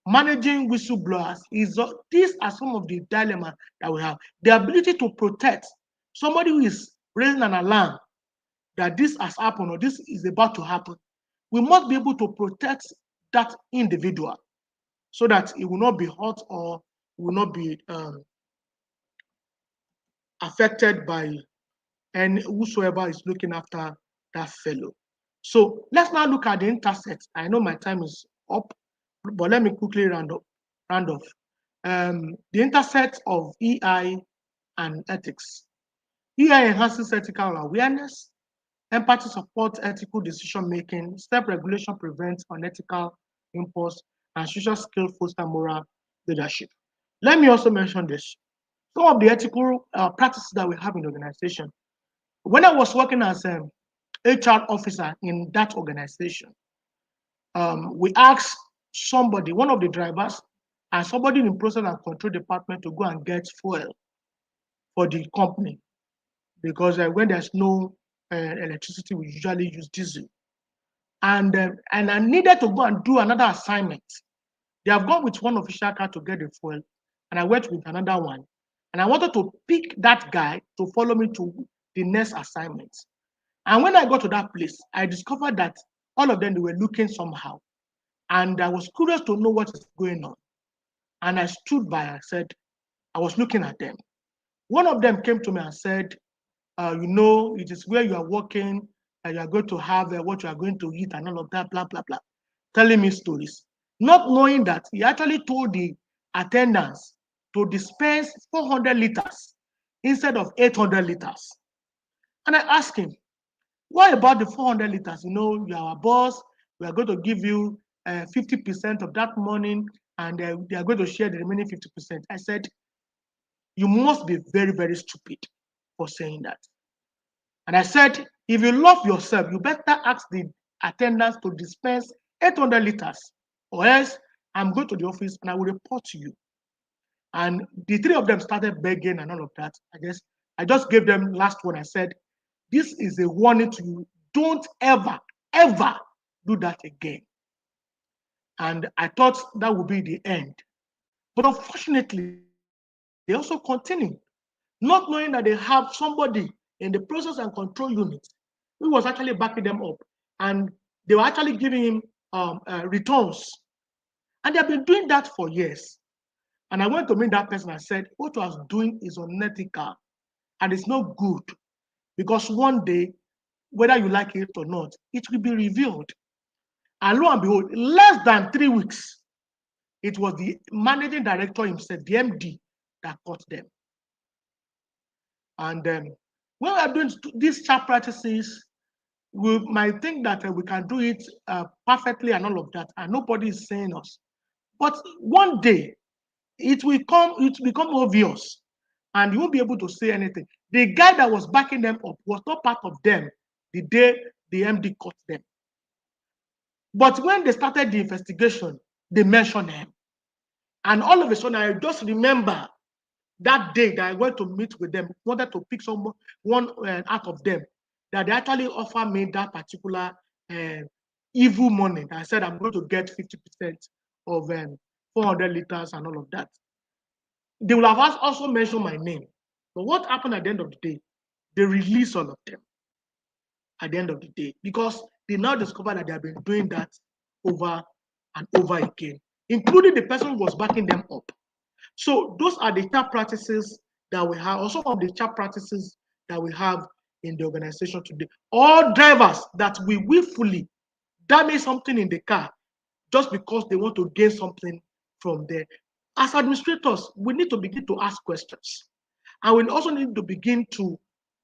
managing whistleblowers, these are some of the dilemmas that we have. The ability to protect somebody who is raising an alarm that this has happened or this is about to happen. We must be able to protect that individual so that it will not be hurt or will not be affected by and whosoever is looking after that fellow. So let's now look at the intersect. I know my time is up, but let me quickly round off. The intersect of EI and ethics. EI enhances ethical awareness, empathy supports ethical decision making, self-regulation prevents unethical impulse, and social skill foster moral leadership. Let me also mention this. Some of the ethical practices that we have in the organization. When I was working as an HR officer in that organization, we asked somebody, one of the drivers, and somebody in the process and control department to go and get fuel for the company because when there's no electricity, we usually use diesel. And I needed to go and do another assignment. They have gone with one official car to get the fuel, and I went with another one. And I wanted to pick that guy to follow me to the next assignment. And when I got to that place, I discovered that all of them, they were looking somehow. And I was curious to know what is going on. And I stood by and said, I was looking at them. One of them came to me and said, it is where you are working, and you are going to have what you are going to eat and all of that, blah, blah, blah, telling me stories. Not knowing that he actually told the attendants to dispense 400 liters instead of 800 liters. And I asked him, what about the 400 liters? You are our boss. We are going to give you 50% of that money, and they are going to share the remaining 50%. I said, you must be very, very stupid for saying that. And I said, if you love yourself, you better ask the attendants to dispense 800 liters, or else I'm going to the office and I will report to you. And the 3 of them started begging and all of that. I just gave them last one. I said, this is a warning to you. Don't ever, ever do that again. And I thought that would be the end. But unfortunately, they also continued, not knowing that they have somebody in the process and control unit who was actually backing them up. And they were actually giving him returns. And they have been doing that for years. And I went to meet that person and said, what you are doing is unethical and it's not good. Because one day, whether you like it or not, it will be revealed. And lo and behold, less than 3 weeks, it was the managing director himself, the MD, that caught them. And when we are doing these sharp practices, we might think that we can do it perfectly and all of that, and nobody is saying us. But one day, it will become obvious, and you won't be able to say anything. The guy that was backing them up was not part of them the day the MD caught them. But when they started the investigation, they mentioned them. And all of a sudden, I just remember that day that I went to meet with them, wanted to pick one out of them, that they actually offered me that particular evil money. I said I'm going to get 50% of 400 liters and all of that. They will have also mentioned my name. But what happened at the end of the day? They released all of them at the end of the day, because they now discovered that they have been doing that over and over again, including the person who was backing them up. So those are the chat practices that we have, or some of the chat practices that we have in the organization today. All drivers that we willfully damage something in the car just because they want to gain something from there. As administrators, we need to begin to ask questions. And we also need to begin to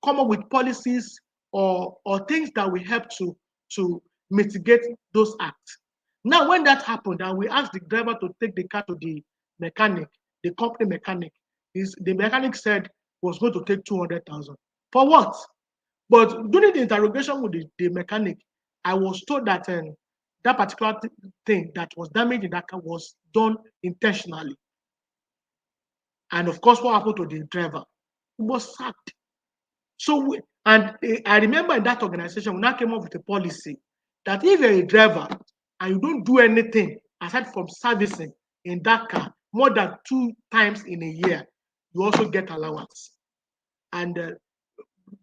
come up with policies or things that will help to mitigate those acts. Now, when that happened, and we asked the driver to take the car to the mechanic, the company mechanic, the mechanic said he was going to take 200,000. For what? But during the interrogation with the mechanic, I was told that that particular thing that was damaged in that car was done intentionally. And of course, what happened to the driver? He was sacked. So, I remember in that organization, we now came up with a policy that if you're a driver and you don't do anything aside from servicing in that car more than 2 times in a year, you also get allowance. And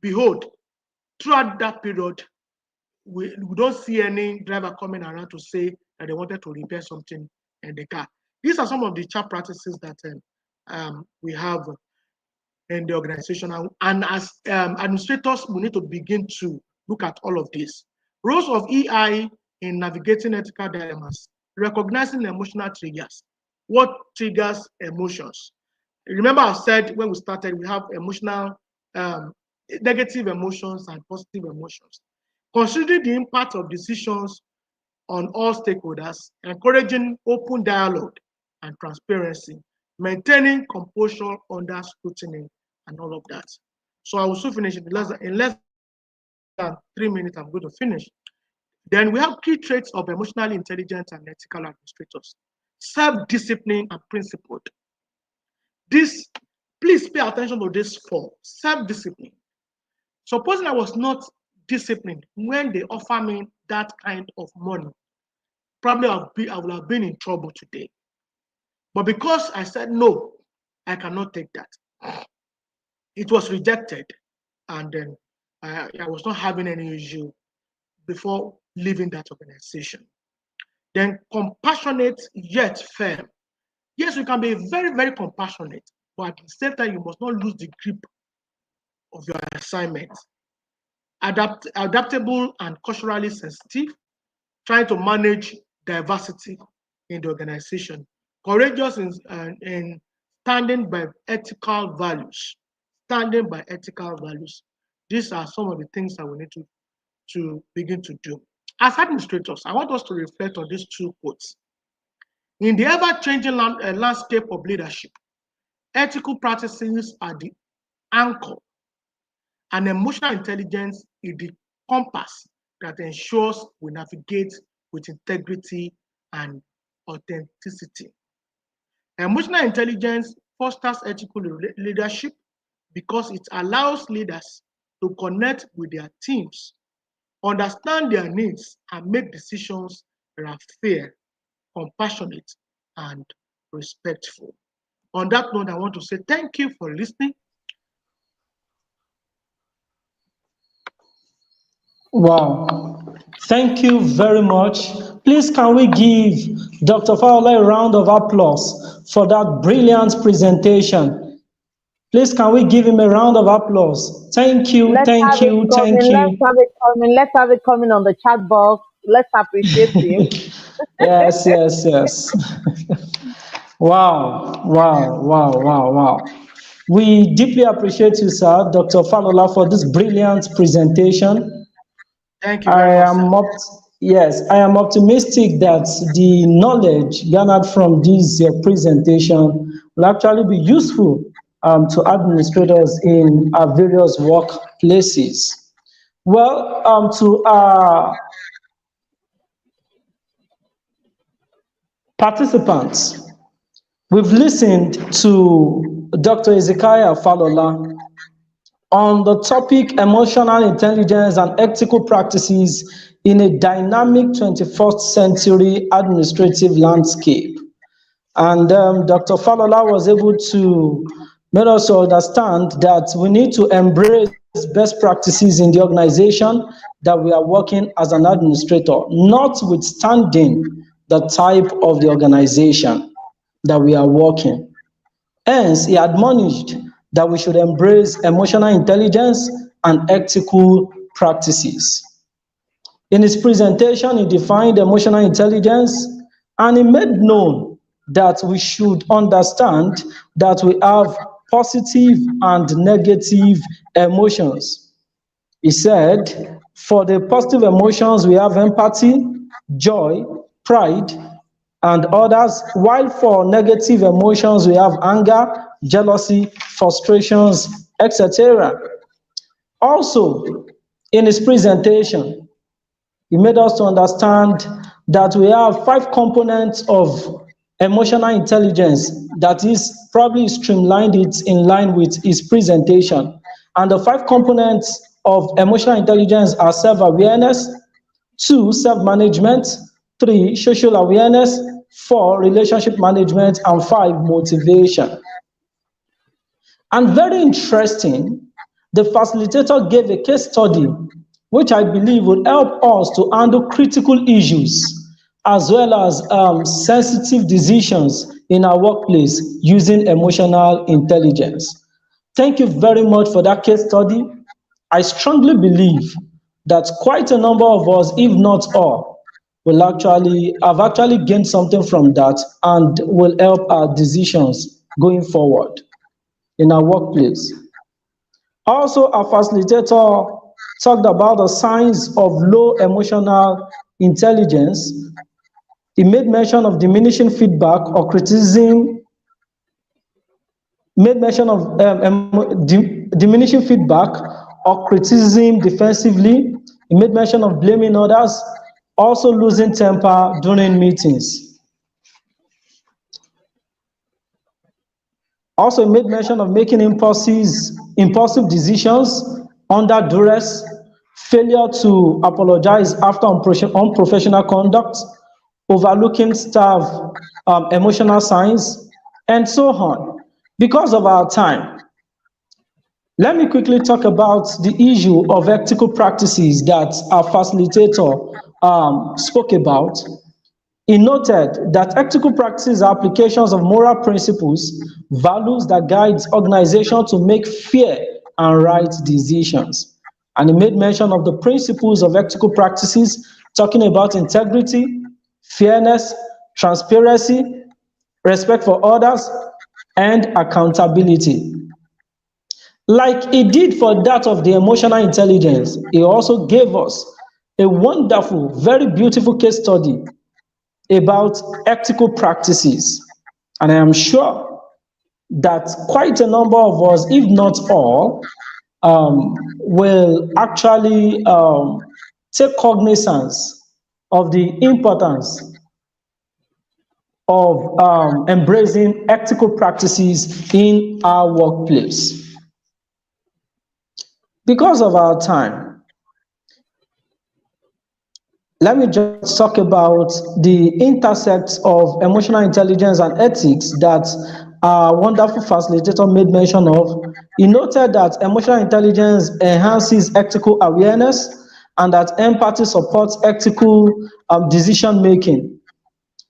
behold, throughout that period, we don't see any driver coming around to say that they wanted to repair something in the car. These are some of the chat practices that we have in the organization. And as administrators, we need to begin to look at all of this. Roles of EI in navigating ethical dilemmas, recognizing emotional triggers. What triggers emotions? Remember I said when we started, we have emotional, negative emotions and positive emotions. Considering the impact of decisions on all stakeholders, encouraging open dialogue and transparency, maintaining composure under scrutiny, and all of that. So I will soon finish in less than 3 minutes. I'm going to finish. Then we have key traits of emotionally intelligent and ethical administrators: self-discipline and principled. This, please pay attention to this 4. Self-discipline. Supposing I was not disciplined when they offer me that kind of money, probably I would have been in trouble today. But because I said no, I cannot take that, it was rejected, and then I was not having any issue before leaving that organization. Then compassionate yet firm. Yes, you can be very, very compassionate, but at the same time, you must not lose the grip of your assignment. Adaptable and culturally sensitive, trying to manage diversity in the organization. Courageous in standing by ethical values. Standing by ethical values. These are some of the things that we need to begin to do. As administrators, I want us to reflect on these 2 quotes. In the ever-changing landscape of leadership, ethical practices are the anchor, and emotional intelligence is the compass that ensures we navigate with integrity and authenticity. Emotional intelligence fosters ethical leadership because it allows leaders to connect with their teams, understand their needs, and make decisions that are fair, compassionate, and respectful. On that note, I want to say thank you for listening. Wow. Thank you very much. Please, can we give Dr. Falola a round of applause for that brilliant presentation? Please, can we give him a round of applause? Thank you, Let's thank have it you, thank coming. Let's you. have it coming. Let's have it coming on the chat box. Let's appreciate him. Yes, yes, yes. Wow, wow, wow, wow, wow. We deeply appreciate you, sir, Dr. Falola, for this brilliant presentation. Thank you I very much, sir. am yes, I am optimistic that the knowledge garnered from this presentation will actually be useful to administrators in our various workplaces. Well, to Participants, we've listened to Dr. Hezekiah Falola on the topic emotional intelligence and ethical practices in a dynamic 21st century administrative landscape. And Dr. Falola was able to make us understand that we need to embrace best practices in the organization that we are working as an administrator, notwithstanding the type of the organization that we are working. Hence, he admonished that we should embrace emotional intelligence and ethical practices. In his presentation, he defined emotional intelligence and he made known that we should understand that we have positive and negative emotions. He said, for the positive emotions, we have empathy, joy, pride, and others, while for negative emotions, we have anger, jealousy, frustrations, etc. Also, in his presentation, he made us to understand that we have 5 components of emotional intelligence, that is probably streamlined it in line with his presentation. And the 5 components of emotional intelligence are self-awareness, 2, self-management, 3, social awareness, 4, relationship management, and 5, motivation. And very interesting, the facilitator gave a case study which I believe would help us to handle critical issues as well as sensitive decisions in our workplace using emotional intelligence. Thank you very much for that case study. I strongly believe that quite a number of us, if not all, will actually gained something from that and will help our decisions going forward in our workplace. Also, our facilitator talked about the signs of low emotional intelligence. He made mention of diminishing feedback or criticism, made mention of diminishing feedback or criticism defensively. He made mention of blaming others, also losing temper during meetings. Also, he made mention of making impulsive decisions under duress, failure to apologize after unprofessional conduct, overlooking staff emotional signs, and so on. Because of our time, let me quickly talk about the issue of ethical practices that our facilitator spoke about. He noted that ethical practices are applications of moral principles, values that guides organizations to make fair and right decisions. And he made mention of the principles of ethical practices, talking about integrity, fairness, transparency, respect for others, and accountability. Like he did for that of the emotional intelligence, he also gave us a wonderful, very beautiful case study about ethical practices. And I am sure that quite a number of us, if not all, will actually take cognizance of the importance of embracing ethical practices in our workplace. Because of our time, let me just talk about the intersects of emotional intelligence and ethics that our wonderful facilitator made mention of. He noted that emotional intelligence enhances ethical awareness and that empathy supports ethical decision making.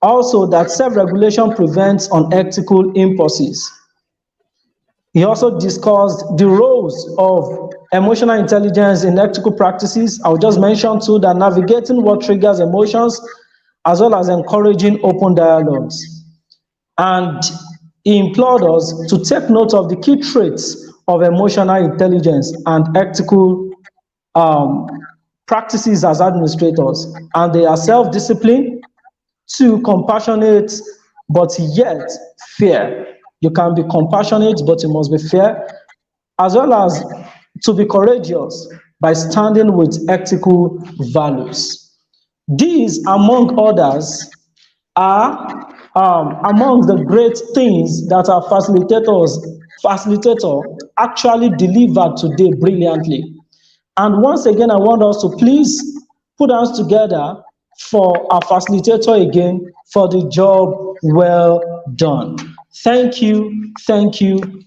Also, that self-regulation prevents unethical impulses. He also discussed the roles of emotional intelligence in ethical practices. I'll just mention too that navigating what triggers emotions, as well as encouraging open dialogues. And he implored us to take note of the key traits of emotional intelligence and ethical practices as administrators. And they are self-discipline, 2, compassionate, but yet fair. You can be compassionate, but you must be fair, as well as to be courageous by standing with ethical values. These, among others, are among the great things that our facilitator actually delivered today brilliantly. And once again, I want us to please put hands together for our facilitator again for the job well done. Thank you,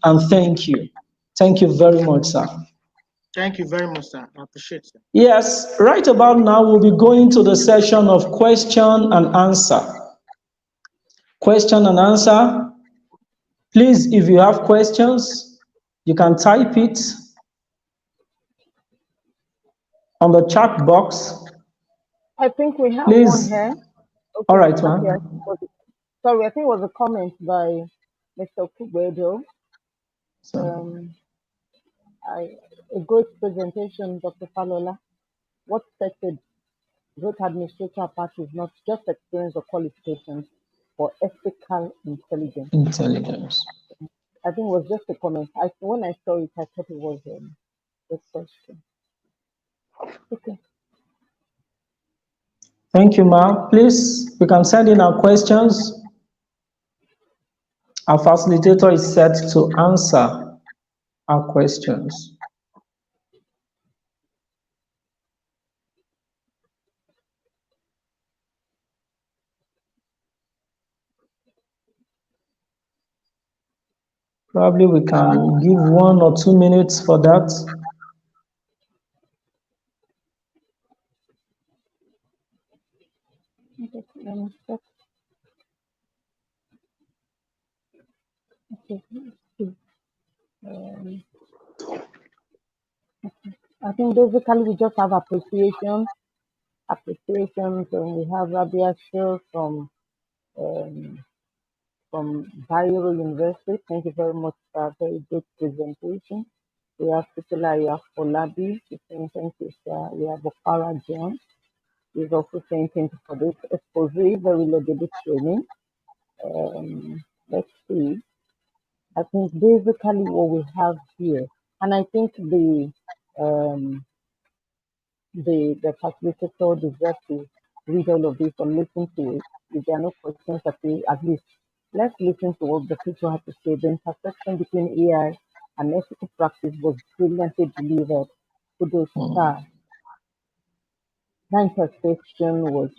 and thank you. Thank you very much, sir. Thank you very much, sir. I appreciate it. Yes, right about now, we'll be going to the session of question and answer. Question and answer. Please, if you have questions, you can type it on the chat box. I think we have one Please. here. All Okay, right, okay. ma'am. Sorry, I think it was a comment by Mr. Kubedo. Um, a great presentation, Dr. Falola. What sets a great administrator apart is not just experience or qualifications, but ethical intelligence. Intelligence. I think it was just a comment. When I saw it, I thought it was a question. Okay. Thank you, ma'am. Please, we can send in our questions. Our facilitator is set to answer our questions. Probably we can give 1 or 2 minutes for that. Okay, let me check. Okay. Um, I think basically we just have appreciations. And we have Rabia Shil um, from Bayero University. Thank you very much for a very good presentation. We have Titila Folabi. She's saying thank you, sir. We have Okara John. He's also saying thank you for this expose, very laudable training. Let's see. I think basically what we have here, and I think um, the facilitator deserves to read all of this or listen to it. If there are no questions, at least let's listen to what the people have to say. The intersection between AI and ethical practice was brilliantly delivered. Kudos, sir. That intersection was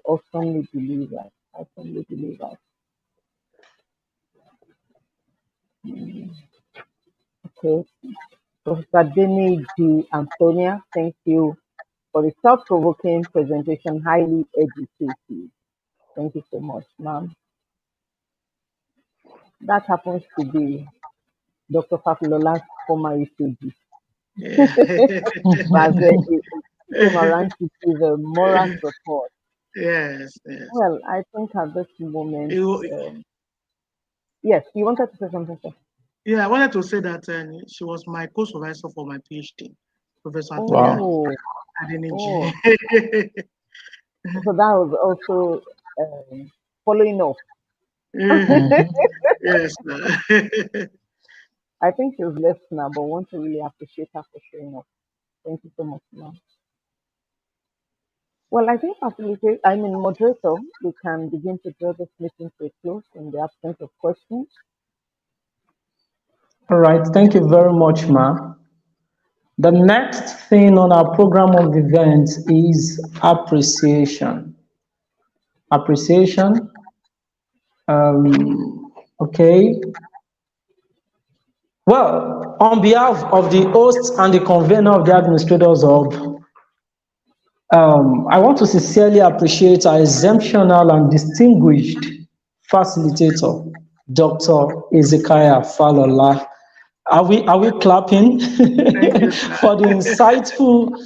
awesomely delivered. Awesomely delivered. Okay. Professor Demi G. Antonia, thank you for the thought-provoking presentation, highly educative. Thank you so much, ma'am. That happens to be Dr. Fafilola's former ECG. Yeah. But it came around to give a moral support. Yes, yes. Well, I think at this moment, You- yes, you wanted to say something, sir? yeah, I wanted to say that she was my co-supervisor for my PhD, Professor Antonia Wow. Oh, Adeniji. oh, so that was also following up. Yes. I think she's left now, but want to really appreciate her for showing up. Thank you so much, ma'am. Well, I think moderator, we can begin to draw this meeting to a close in the absence of questions. All right. Thank you very much, ma'am. The next thing on our program of events is appreciation. Appreciation. Okay. Well, on behalf of the host and the convener of the Administrators Hub, I want to sincerely appreciate our exceptional and distinguished facilitator, Dr. Hezekiah Falola. Are we clapping Thank you, sir. for the insightful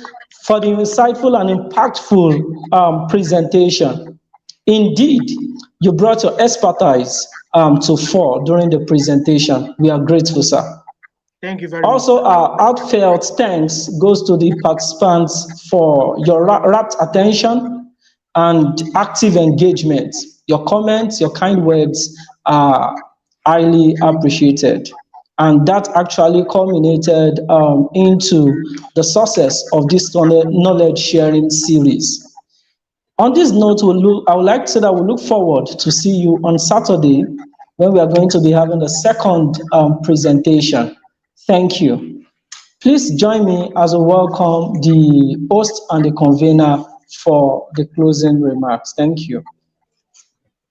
and impactful presentation? Indeed, you brought your expertise to fore during the presentation. We are grateful, sir. Thank you very much. Also, our heartfelt thanks goes to the participants for your rapt attention and active engagement. Your comments, your kind words are highly appreciated. And that actually culminated into the success of this knowledge sharing series. On this note, I would like to say that we look forward to see you on Saturday when we are going to be having the second presentation. Thank you. Please join me as I welcome the host and the convener for the closing remarks. Thank you.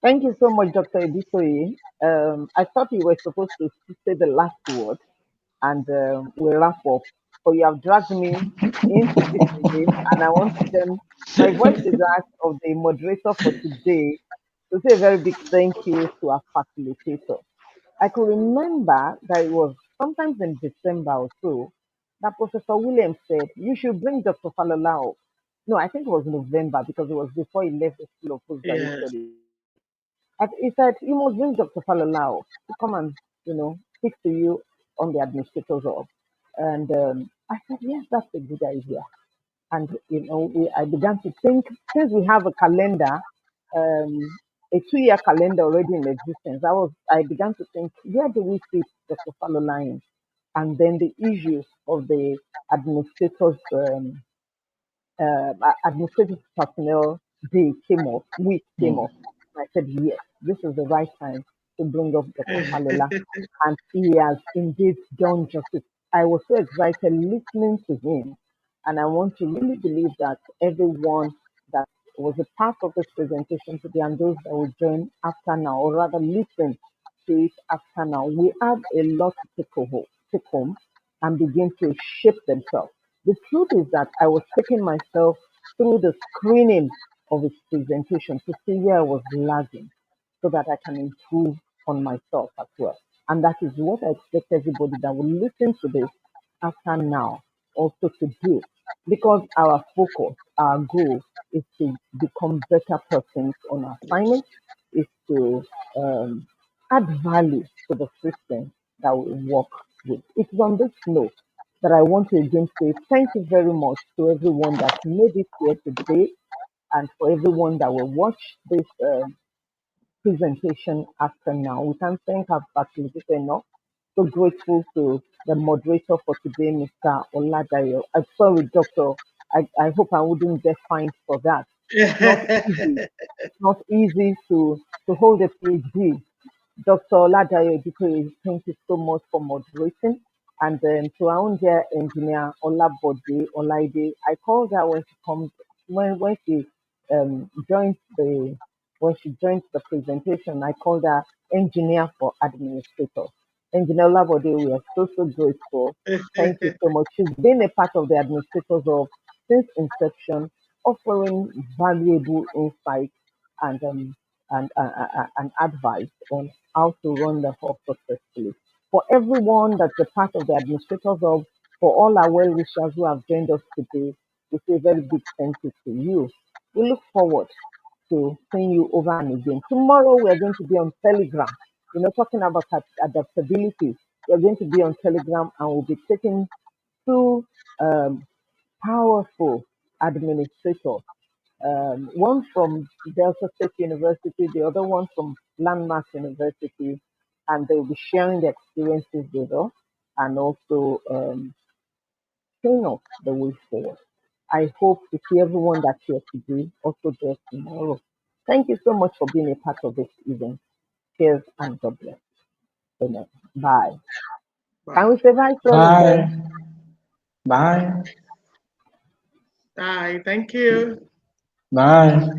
Thank you so much, Dr. Edisoye. I thought you were supposed to say the last word and we'll wrap up. But you have dragged me into this again, and I want to then, my voice is that of the moderator for today to say a very big thank you to our facilitator. I could remember that it was sometimes in December or so that Professor Williams said, you should bring Dr. Falola. No, I think it was November because it was before he left the School of Postgraduate Yes. Studies. And he said, you must bring Dr. Falola to come and, speak to you on the administrators of. And I said, yes, that's a good idea. And, I began to think, since we have a calendar, a 2-year calendar already in existence, I began to think, where do we fit Dr. Falola in? And then the issues of the administrators administrative personnel day came up, week came up. I said, yes, this is the right time to bring up Dr. Falola. And he has indeed done justice. I was so excited listening to him. And I want to really believe that everyone that was a part of this presentation today and those that will join after now, or rather listen to it after now, we have a lot to take home and begin to shape themselves. The truth is that I was taking myself through the screening of his presentation to see where I was lagging so that I can improve on myself as well. And that is what I expect everybody that will listen to this after now also to do. Because our focus, our goal is to become better persons on assignment, is to add value to the system that we work with. It's on this note that I want to again say thank you very much to everyone that made it here today and for everyone that will watch this presentation after now. We can thank our facilitator enough. So grateful to the moderator for today, Mr. Oladayo. I'm sorry, Doctor. I hope I wouldn't get fined for that. It's not easy. It's not easy to hold a PhD. Dr. Oladayo Dikoye, thank you so much for moderating. And to our own dear engineer Olabode Olaide, I called her when she comes when she joined the when she joined the presentation. I called her engineer for administrator. Engineer Olabode, we are so grateful. Thank you so much. She's been a part of the administrators of since inception, offering valuable insight and and advice on how to run the hub successfully. For everyone that's a part of the administrators of, for all our well wishers who have joined us today, we say a very big thank you to you. We look forward to seeing you over and again. Tomorrow we are going to be on Telegram, talking about adaptability. We are going to be on Telegram and we'll be taking two um, powerful administrators, one from Delta State University, the other one from Landmark University, and they'll be sharing their experiences with us and also showing us the way forward. I hope to see everyone that's here today also there tomorrow. Thank you so much for being a part of this event. Cheers and God bless. Amen. Bye. Can Bye. we say bye, Florence? Bye. Bye. Bye. Thank you. Bye.